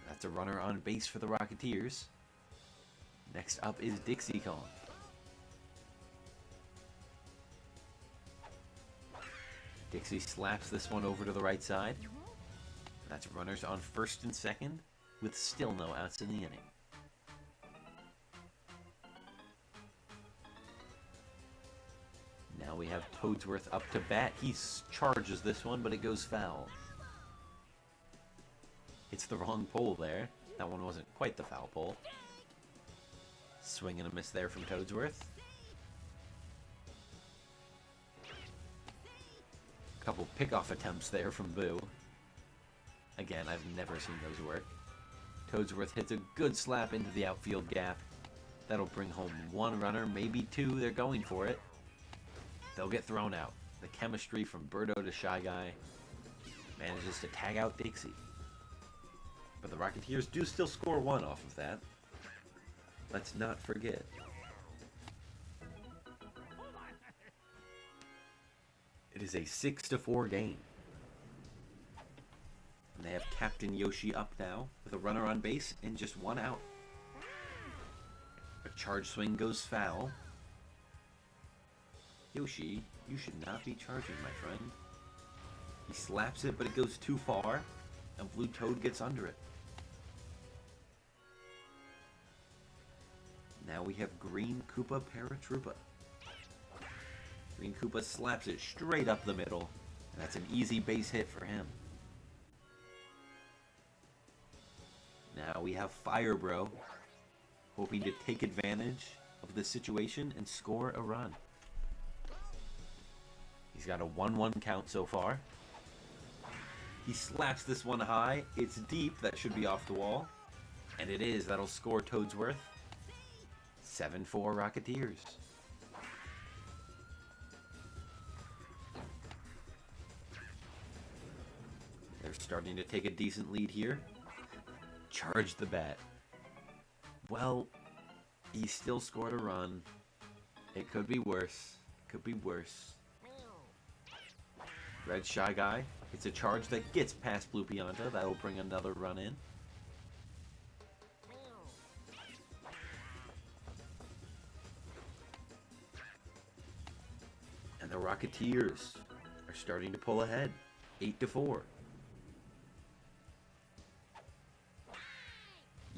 That's a runner on base for the Rocketeers. Next up is Dixie Kong. Dixie slaps this one over to the right side. That's runners on first and second, with still no outs in the inning. Now we have Toadsworth up to bat. He charges this one, but it goes foul. Hits the wrong pole there. That one wasn't quite the foul pole. Swing and a miss there from Toadsworth. Couple pickoff attempts there from Boo. Again, I've never seen those work. Toadsworth hits a good slap into the outfield gap. That'll bring home one runner, maybe two. They're going for it. They'll get thrown out. The chemistry from Birdo to Shy Guy manages to tag out Dixie. But the Rocketeers do still score one off of that. Let's not forget. It is a 6-4 game. And they have Captain Yoshi up now with a runner on base and just one out. A charge swing goes foul. Yoshi, you should not be charging, my friend. He slaps it, but it goes too far, and Blue Toad gets under it. Now we have Green Koopa Paratroopa. Green Koopa slaps it straight up the middle, and that's an easy base hit for him. Now we have Fire Bro, hoping to take advantage of the situation and score a run. He's got a 1-1 count so far. He slaps this one high. It's deep. That should be off the wall. And it is. That'll score Toadsworth. 7-4 Rocketeers. They're starting to take a decent lead here. Charge the bat. Well, he still scored a run. It could be worse. Could be worse. Red Shy Guy. It's a charge that gets past Blue Pianta. That'll bring another run in. And the Rocketeers are starting to pull ahead. 8-4.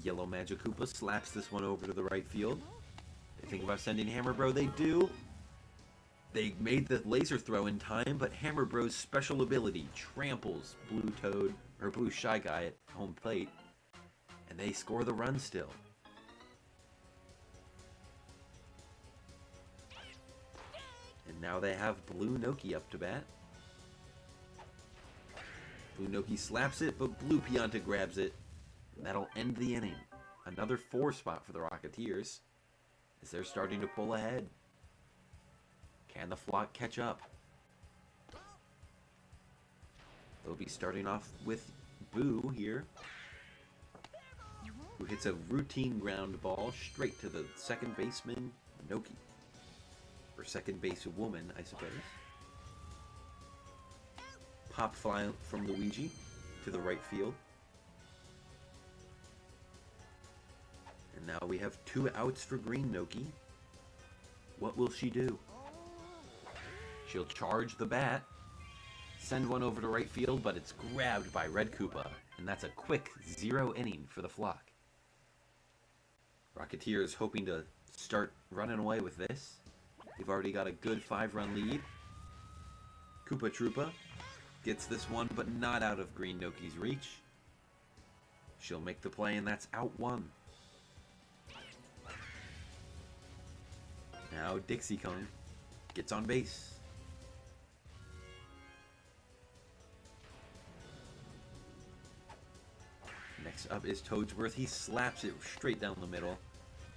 Yellow Magic Koopa slaps this one over to the right field. They think about sending Hammer Bro. They do. They made the laser throw in time, but Hammer Bro's special ability tramples Blue Toad, or Blue Shy Guy at home plate, and they score the run still. And now they have Blue Noki up to bat. Blue Noki slaps it, but Blue Pianta grabs it. And that'll end the inning. Another 4 spot for the Rocketeers, as they're starting to pull ahead. Can the flock catch up? They'll be starting off with Boo here, who hits a routine ground ball straight to the second baseman, Noki. Or second base woman, I suppose. Pop fly from Luigi to the right field. And now we have 2 outs for Green Noki. What will she do? She'll charge the bat, send one over to right field, but it's grabbed by Red Koopa, and that's a quick 0 inning for the flock. Rocketeers hoping to start running away with this. They've already got a good 5-run lead. Koopa Troopa gets this one, but not out of Green Noki's reach. She'll make the play, and that's out 1. Now Dixie Kong gets on base. Next up is Toadsworth. He slaps it straight down the middle.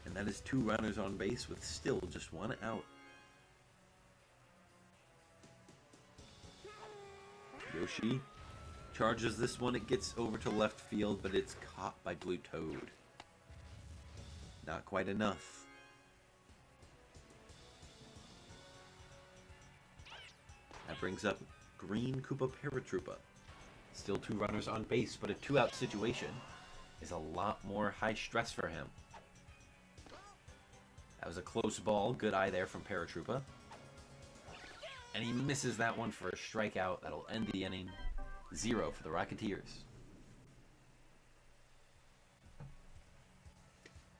And that is 2 runners on base with still just 1 out. Yoshi charges this one. It gets over to left field, but it's caught by Blue Toad. Not quite enough. That brings up Green Koopa Paratroopa. Still 2 runners on base, but a 2-out situation is a lot more high stress for him. That was a close ball. Good eye there from Paratroopa. And he misses that one for a strikeout. That'll end the inning. 0 for the Rocketeers.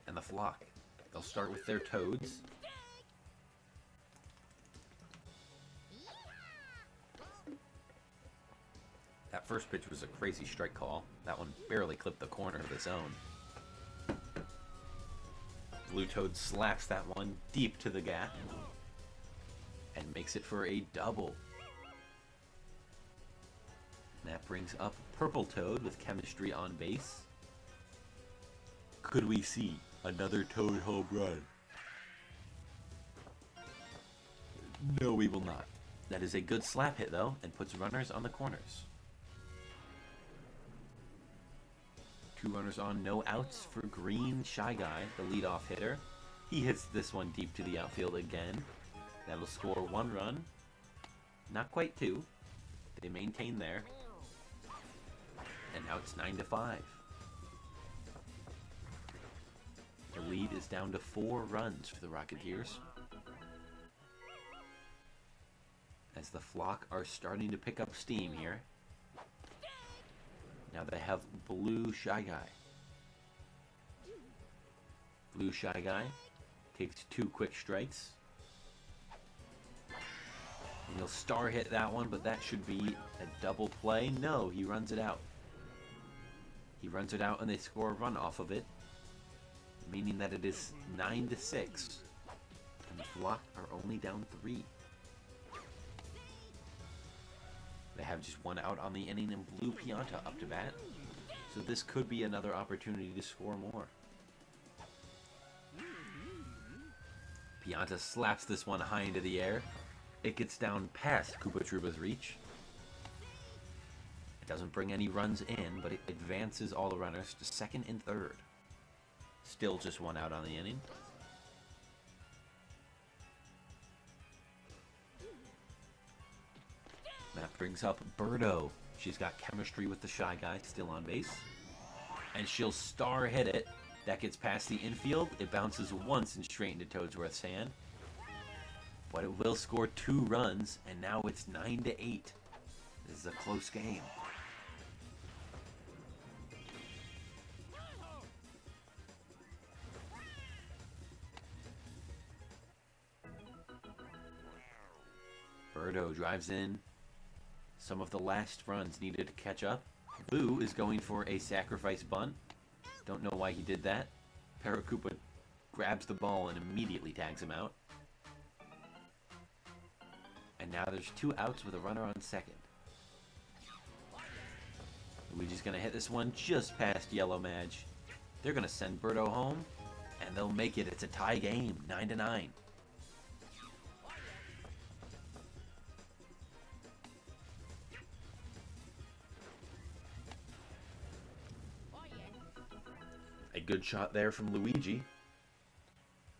And the Flock. They'll start with their Toads. That first pitch was a crazy strike call. That one barely clipped the corner of the zone. Blue Toad slaps that one deep to the gap and makes it for a double. And that brings up Purple Toad with Chemistry on base. Could we see another Toad home run? No, we will not. That is a good slap hit, though, and puts runners on the corners. 2 runners on, no outs for Green Shy Guy, the leadoff hitter. He hits this one deep to the outfield again. That'll score 1 run. Not quite 2. They maintain there. And now it's 9-5. The lead is down to 4 runs for the Rocketeers. As the Flock are starting to pick up steam here. Now they have Blue Shy Guy. Blue Shy Guy takes 2 quick strikes. And he'll star hit that one, but that should be a double play. No, he runs it out. He runs it out and they score a run off of it, meaning that it is 9-6. And the Flock are only down 3. They have just 1 out on the inning and Blue Pianta up to bat. So this could be another opportunity to score more. Pianta slaps this one high into the air. It gets down past Koopa Troopa's reach. It doesn't bring any runs in, but it advances all the runners to 2nd and 3rd. Still just 1 out on the inning. That brings up Birdo. She's got Chemistry with the Shy Guy, still on base. And she'll star hit it. That gets past the infield. It bounces once and straight into Toadsworth's hand. But it will score 2 runs, and now it's 9-8. This is a close game. Birdo drives in. Some of the last runs needed to catch up. Boo is going for a sacrifice bunt. Don't know why he did that. Paracoopa grabs the ball and immediately tags him out. And now there's 2 outs with a runner on 2nd. Luigi's going to hit this one just past Yellow Madge. They're going to send Birdo home, and they'll make it. It's a tie game, 9-9. A good shot there from Luigi.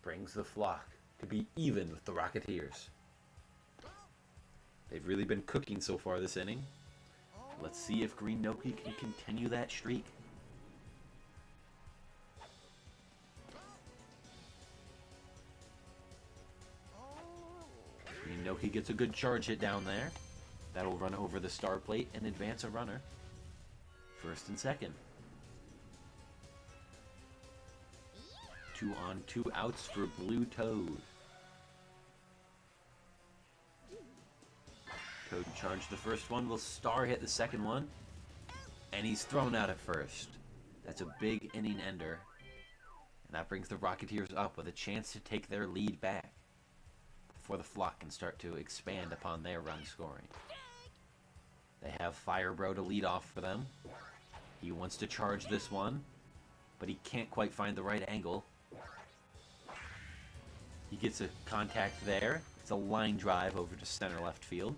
Brings the Flock to be even with the Rocketeers. They've really been cooking so far this inning. Let's see if Green Noki can continue that streak. Green Noki gets a good charge hit down there. That'll run over the star plate and advance a runner. 1st and 2nd. 2 on, 2 outs for Blue Toad. Toad charged the first one, will star hit the second one, and he's thrown out at first. That's a big inning ender, and that brings the Rocketeers up with a chance to take their lead back before the Flock can start to expand upon their run scoring. They have Firebro to lead off for them. He wants to charge this one, but he can't quite find the right angle. He gets a contact there. It's a line drive over to center left field.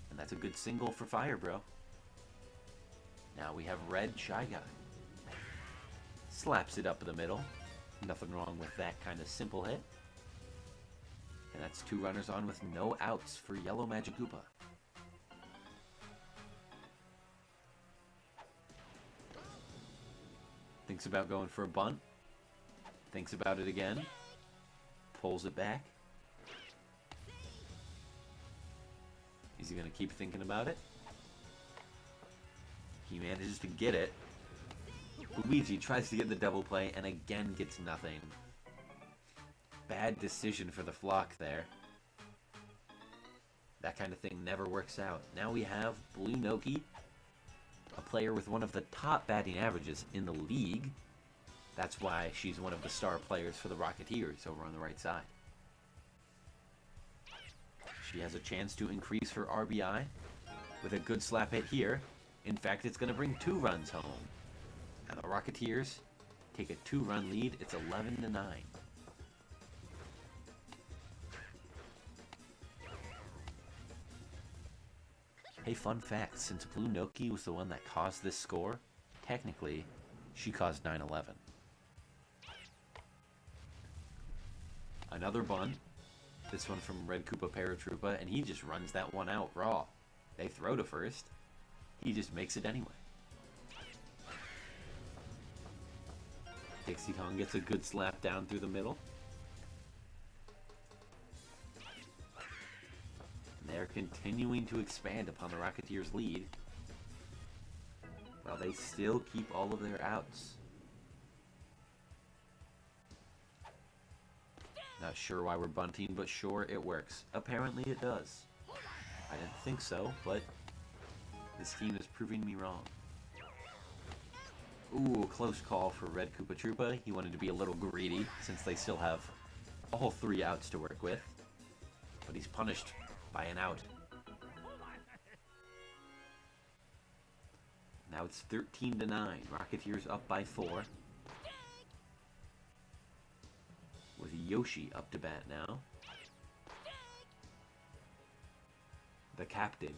And that's a good single for Firebro. Now we have Red Shy Guy. Slaps it up in the middle. Nothing wrong with that kind of simple hit. And that's 2 runners on with no outs for Yellow Magikoopa. Thinks about going for a bunt. Thinks about it again. Pulls it back. Is he going to keep thinking about it? He manages to get it. Luigi tries to get the double play and again gets nothing. Bad decision for the flock there. That kind of thing never works out. Now we have Blue Noki, a player with one of the top batting averages in the league. That's why she's one of the star players for the Rocketeers over on the right side. She has a chance to increase her RBI with a good slap hit here. In fact, it's going to bring 2 runs home. And the Rocketeers take a 2-run lead. It's 11-9. Hey, fun fact, since Blue Noki was the one that caused this score, technically, she caused 9-11. Another bunt. This one from Red Koopa Paratroopa, and he just runs that one out raw. They throw to first. He just makes it anyway. Dixie Kong gets a good slap down through the middle. And they're continuing to expand upon the Rocketeers' lead, while they still keep all of their outs. Not sure why we're bunting, but sure, it works. Apparently it does. I didn't think so, but this team is proving me wrong. Ooh, close call for Red Koopa Troopa. He wanted to be a little greedy, since they still have all 3 outs to work with. But he's punished by an out. Now it's 13-9. Rocketeers up by 4. With Yoshi up to bat now. The captain.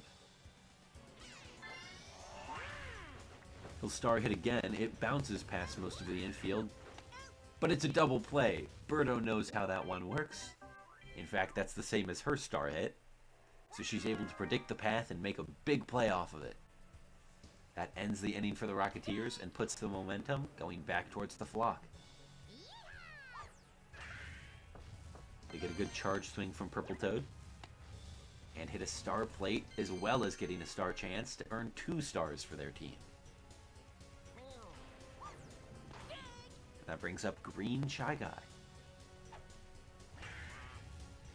He'll star hit again. It bounces past most of the infield. But it's a double play. Birdo knows how that one works. In fact, that's the same as her star hit. So she's able to predict the path and make a big play off of it. That ends the inning for the Rocketeers and puts the momentum going back towards the flock. They get a good charge swing from Purple Toad and hit a star plate, as well as getting a star chance to earn 2 stars for their team. That brings up Green Shy Guy.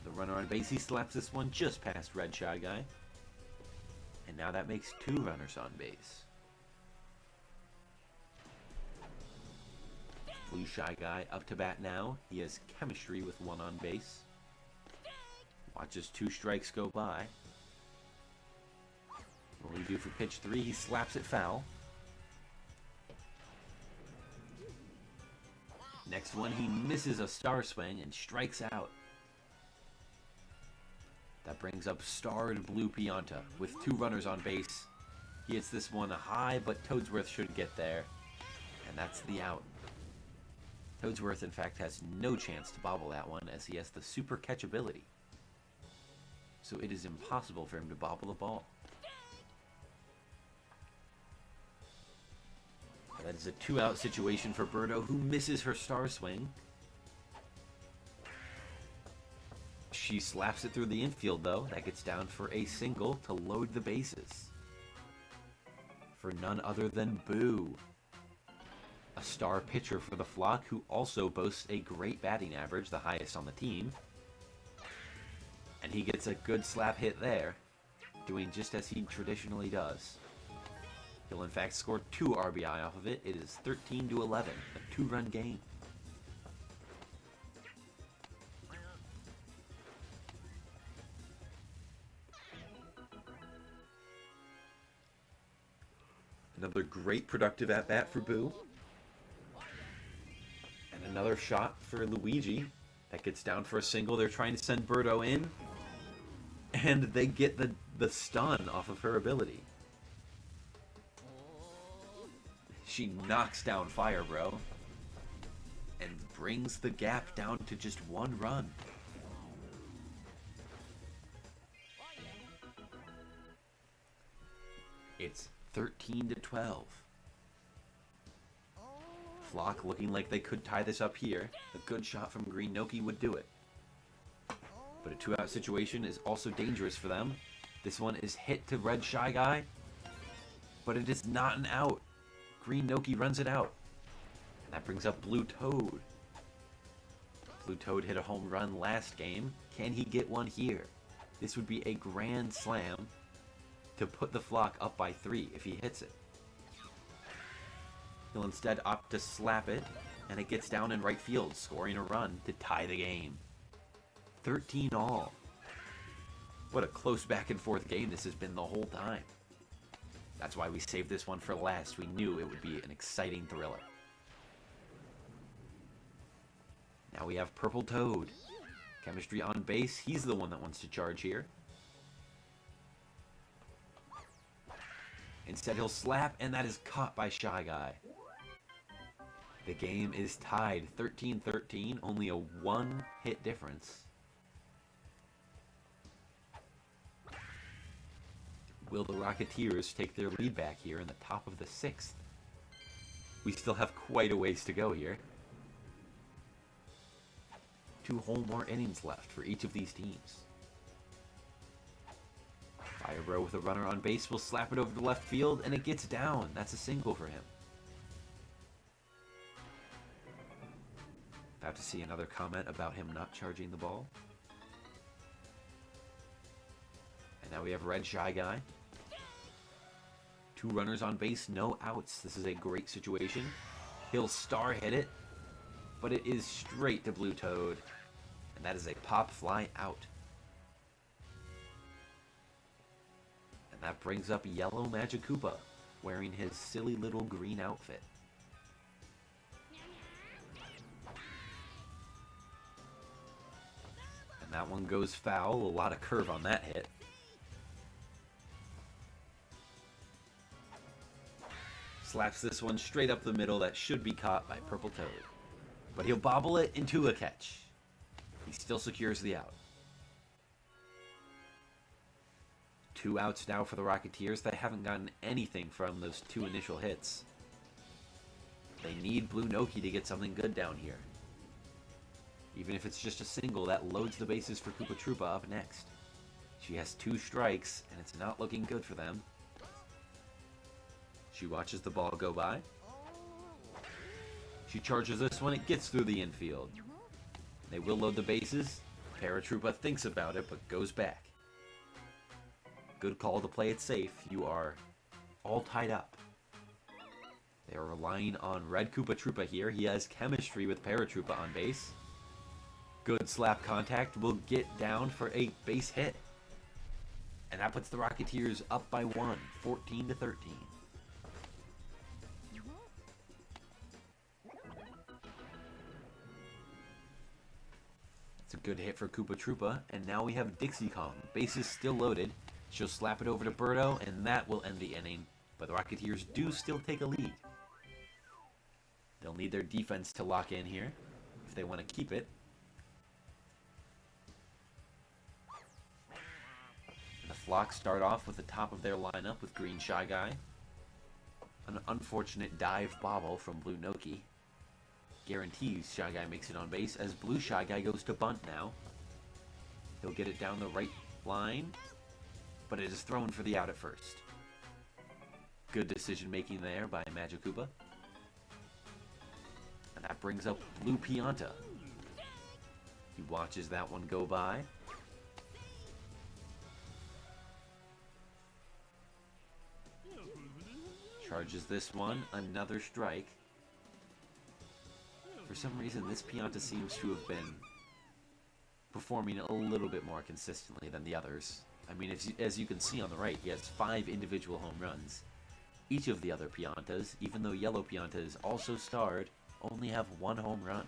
The runner on base, he slaps this one just past Red Shy Guy. And now that makes 2 runners on base. Blue Shy Guy up to bat now. He has chemistry with 1 on base. Watches 2 strikes go by. What will he do for pitch 3? He slaps it foul. Next one, he misses a star swing and strikes out. That brings up starred Blue Pianta with 2 runners on base. He hits this one high, but Toadsworth should get there. And that's the out. Toadsworth, in fact, has no chance to bobble that one, as he has the super catch ability. So it is impossible for him to bobble the ball. That is a 2-out situation for Birdo, who misses her star swing. She slaps it through the infield, though. That gets down for a single to load the bases. For none other than Boo. A star pitcher for the flock, who also boasts a great batting average, the highest on the team. And he gets a good slap hit there, doing just as he traditionally does. He'll in fact score 2 RBI off of it. It is 13-11, a 2-run game. Another great productive at-bat for Boo. And another shot for Luigi. That gets down for a single. They're trying to send Birdo in. And they get the stun off of her ability. She knocks down Fire Bro. And brings the gap down to just 1 run. It's 13-12. Flock looking like they could tie this up here. A good shot from Green Noki would do it. But a 2-out situation is also dangerous for them. This one is hit to Red Shy Guy, but it is not an out. Green Noki runs it out. And that brings up Blue Toad. Blue Toad hit a home run last game. Can he get one here? This would be a grand slam to put the flock up by 3 if he hits it. He'll instead opt to slap it, and it gets down in right field, scoring a run to tie the game. 13 all. What a close back and forth game this has been the whole time. That's why we saved this one for last. We knew it would be an exciting thriller. Now we have Purple Toad. Chemistry on base. He's the one that wants to charge here. Instead he'll slap, and that is caught by Shy Guy. The game is tied 13-13, only a 1-hit difference. Will the Rocketeers take their lead back here in the top of the 6th? We still have quite a ways to go here. 2 whole more innings left for each of these teams. Fire Bro with a runner on base will slap it over to left field, and it gets down. That's a single for him. About to see another comment about him not charging the ball. And now we have Red Shy Guy. 2 runners on base, no outs. This is a great situation. He'll star hit it, but it is straight to Blue Toad. And that is a pop fly out. And that brings up Yellow Magic Koopa, wearing his silly little green outfit. And that one goes foul. A lot of curve on that hit. Slaps this one straight up the middle. That should be caught by Purple Toad. But he'll bobble it into a catch. He still secures the out. 2 outs now for the Rocketeers. They haven't gotten anything from those 2 initial hits. They need Blue Noki to get something good down here. Even if it's just a single, that loads the bases for Koopa Troopa up next. She has 2 strikes, and it's not looking good for them. She watches the ball go by. She charges this one. It gets through the infield. They will load the bases. Paratroopa thinks about it, but goes back. Good call to play it safe. You are all tied up. They are relying on Red Koopa Troopa here. He has chemistry with Paratroopa on base. Good slap contact. Will get down for a base hit. And that puts the Rocketeers up by 1, 14-13. It's a good hit for Koopa Troopa, and now we have Dixie Kong. Bases still loaded. She'll slap it over to Birdo, and that will end the inning. But the Rocketeers do still take a lead. They'll need their defense to lock in here if they want to keep it. The Flock start off with the top of their lineup with Green Shy Guy. An unfortunate dive bobble from Blue Noki. Guarantees Shy Guy makes it on base as Blue Shy Guy goes to bunt now. He'll get it down the right line, but it is thrown for the out at first. Good decision making there by Magic Koopa. And that brings up Blue Pianta. He watches that one go by. Charges this one, another strike. For some reason, this Pianta seems to have been performing a little bit more consistently than the others. I mean, as you can see on the right, he has 5 individual home runs. Each of the other Piantas, even though Yellow Pianta is also starred, only have 1 home run.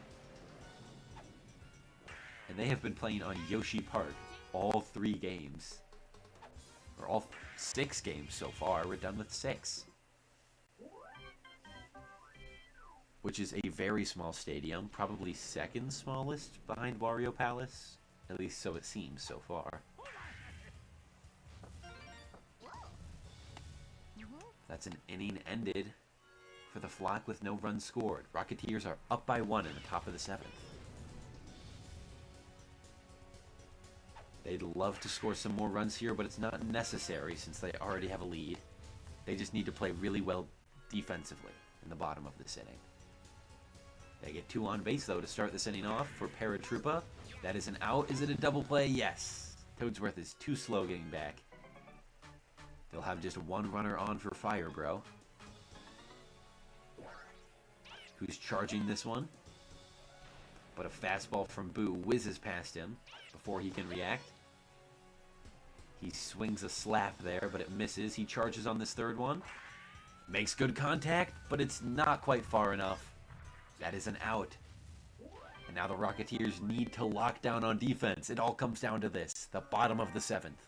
And they have been playing on Yoshi Park all 3 games. Or all 6 games so far. We're done with 6. Which is a very small stadium, probably 2nd smallest behind Wario Palace. At least so it seems so far. That's an inning ended for the Flock with no runs scored. Rocketeers are up by 1 in the top of the 7th. They'd love to score some more runs here, but it's not necessary since they already have a lead. They just need to play really well defensively in the bottom of this inning. They get 2 on base, though, to start this inning off for Paratroopa. That is an out. Is it a double play? Yes. Toadsworth is too slow getting back. They'll have just 1 runner on for Fire Bro, who's charging this one. But a fastball from Boo whizzes past him before he can react. He swings a slap there, but it misses. He charges on this 3rd one. Makes good contact, but it's not quite far enough. That is an out. And now the Rocketeers need to lock down on defense. It all comes down to this, the bottom of the 7th.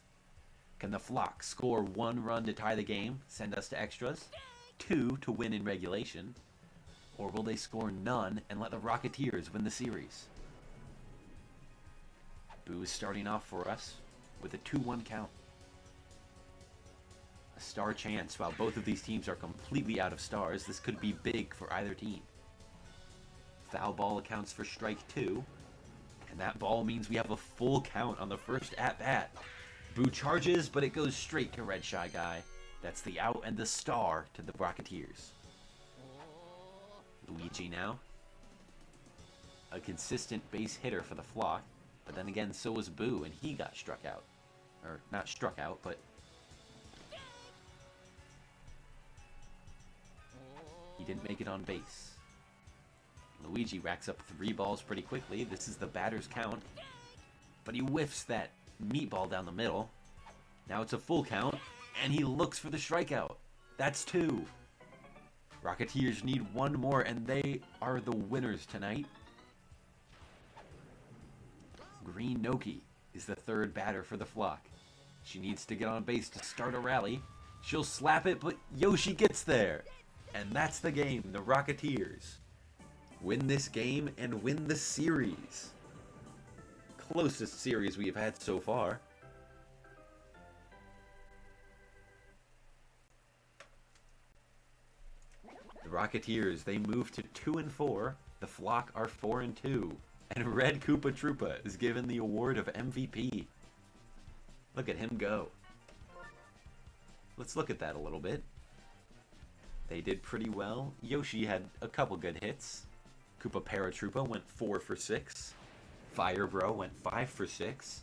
Can the Flock score 1 run to tie the game, send us to extras, 2 to win in regulation, or will they score none and let the Rocketeers win the series? Boo is starting off for us with a 2-1 count. A star chance. While both of these teams are completely out of stars, this could be big for either team. Foul ball accounts for strike 2, and that ball means we have a full count on the first at-bat. Boo charges, but it goes straight to Red Shy Guy. That's the out and the star to the Rocketeers. Luigi now. A consistent base hitter for the Flock, but then again, so was Boo, and he got struck out. Or, not struck out, but he didn't make it on base. Luigi racks up 3 balls pretty quickly. This is the batter's count, but he whiffs that meatball down the middle. Now it's a full count, and he looks for the strikeout. That's 2. Rocketeers need 1 more, and they are the winners tonight. Green Noki is the 3rd batter for the Flock. She needs to get on base to start a rally. She'll slap it, but Yoshi gets there. And that's the game. The Rocketeers win this game and win the series. Closest series we have had so far. The Rocketeers, they move to 2-4. The Flock are 4-2. And Red Koopa Troopa is given the award of MVP. Look at him go. Let's look at that a little bit. They did pretty well. Yoshi had a couple good hits. Koopa Paratroopa went 4 for 6. Fire Bro went 5 for 6,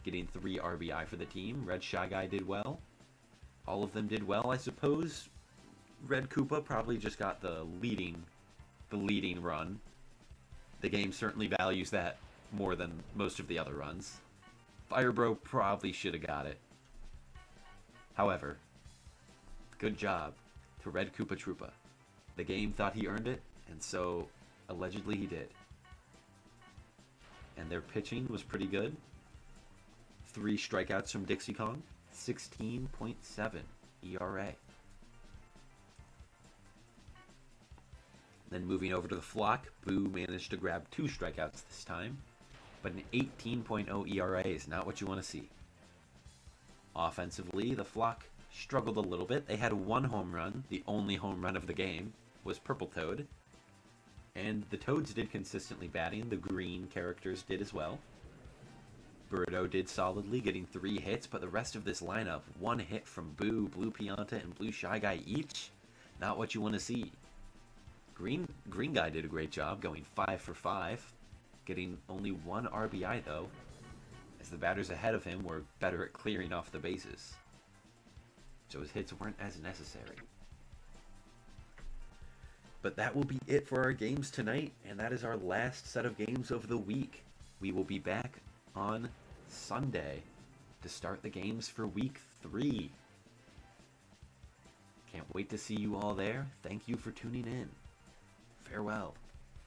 getting 3 RBI for the team. Red Shy Guy did well. All of them did well, I suppose. Red Koopa probably just got the leading run. The game certainly values that more than most of the other runs. Fire Bro probably should have got it. However, good job to Red Koopa Troopa. The game thought he earned it, and so allegedly he did. And their pitching was pretty good. 3 strikeouts from Dixie Kong, 16.7 ERA. Then moving over to the Flock, Boo managed to grab 2 strikeouts this time, but an 18.0 ERA is not what you want to see. Offensively, the Flock struggled a little bit. They had 1 home run. The only home run of the game was Purple Toad. And the Toads did consistently batting. The green characters did as well. Birdo did solidly, getting 3 hits, but the rest of this lineup, 1 hit from Boo, Blue Pianta, and Blue Shy Guy each, not what you want to see. Green Guy did a great job, going 5 for 5, getting only 1 RBI though, as the batters ahead of him were better at clearing off the bases. So his hits weren't as necessary. But that will be it for our games tonight, and that is our last set of games of the week. We will be back on Sunday to start the games for week 3. Can't wait to see you all there. Thank you for tuning in. Farewell.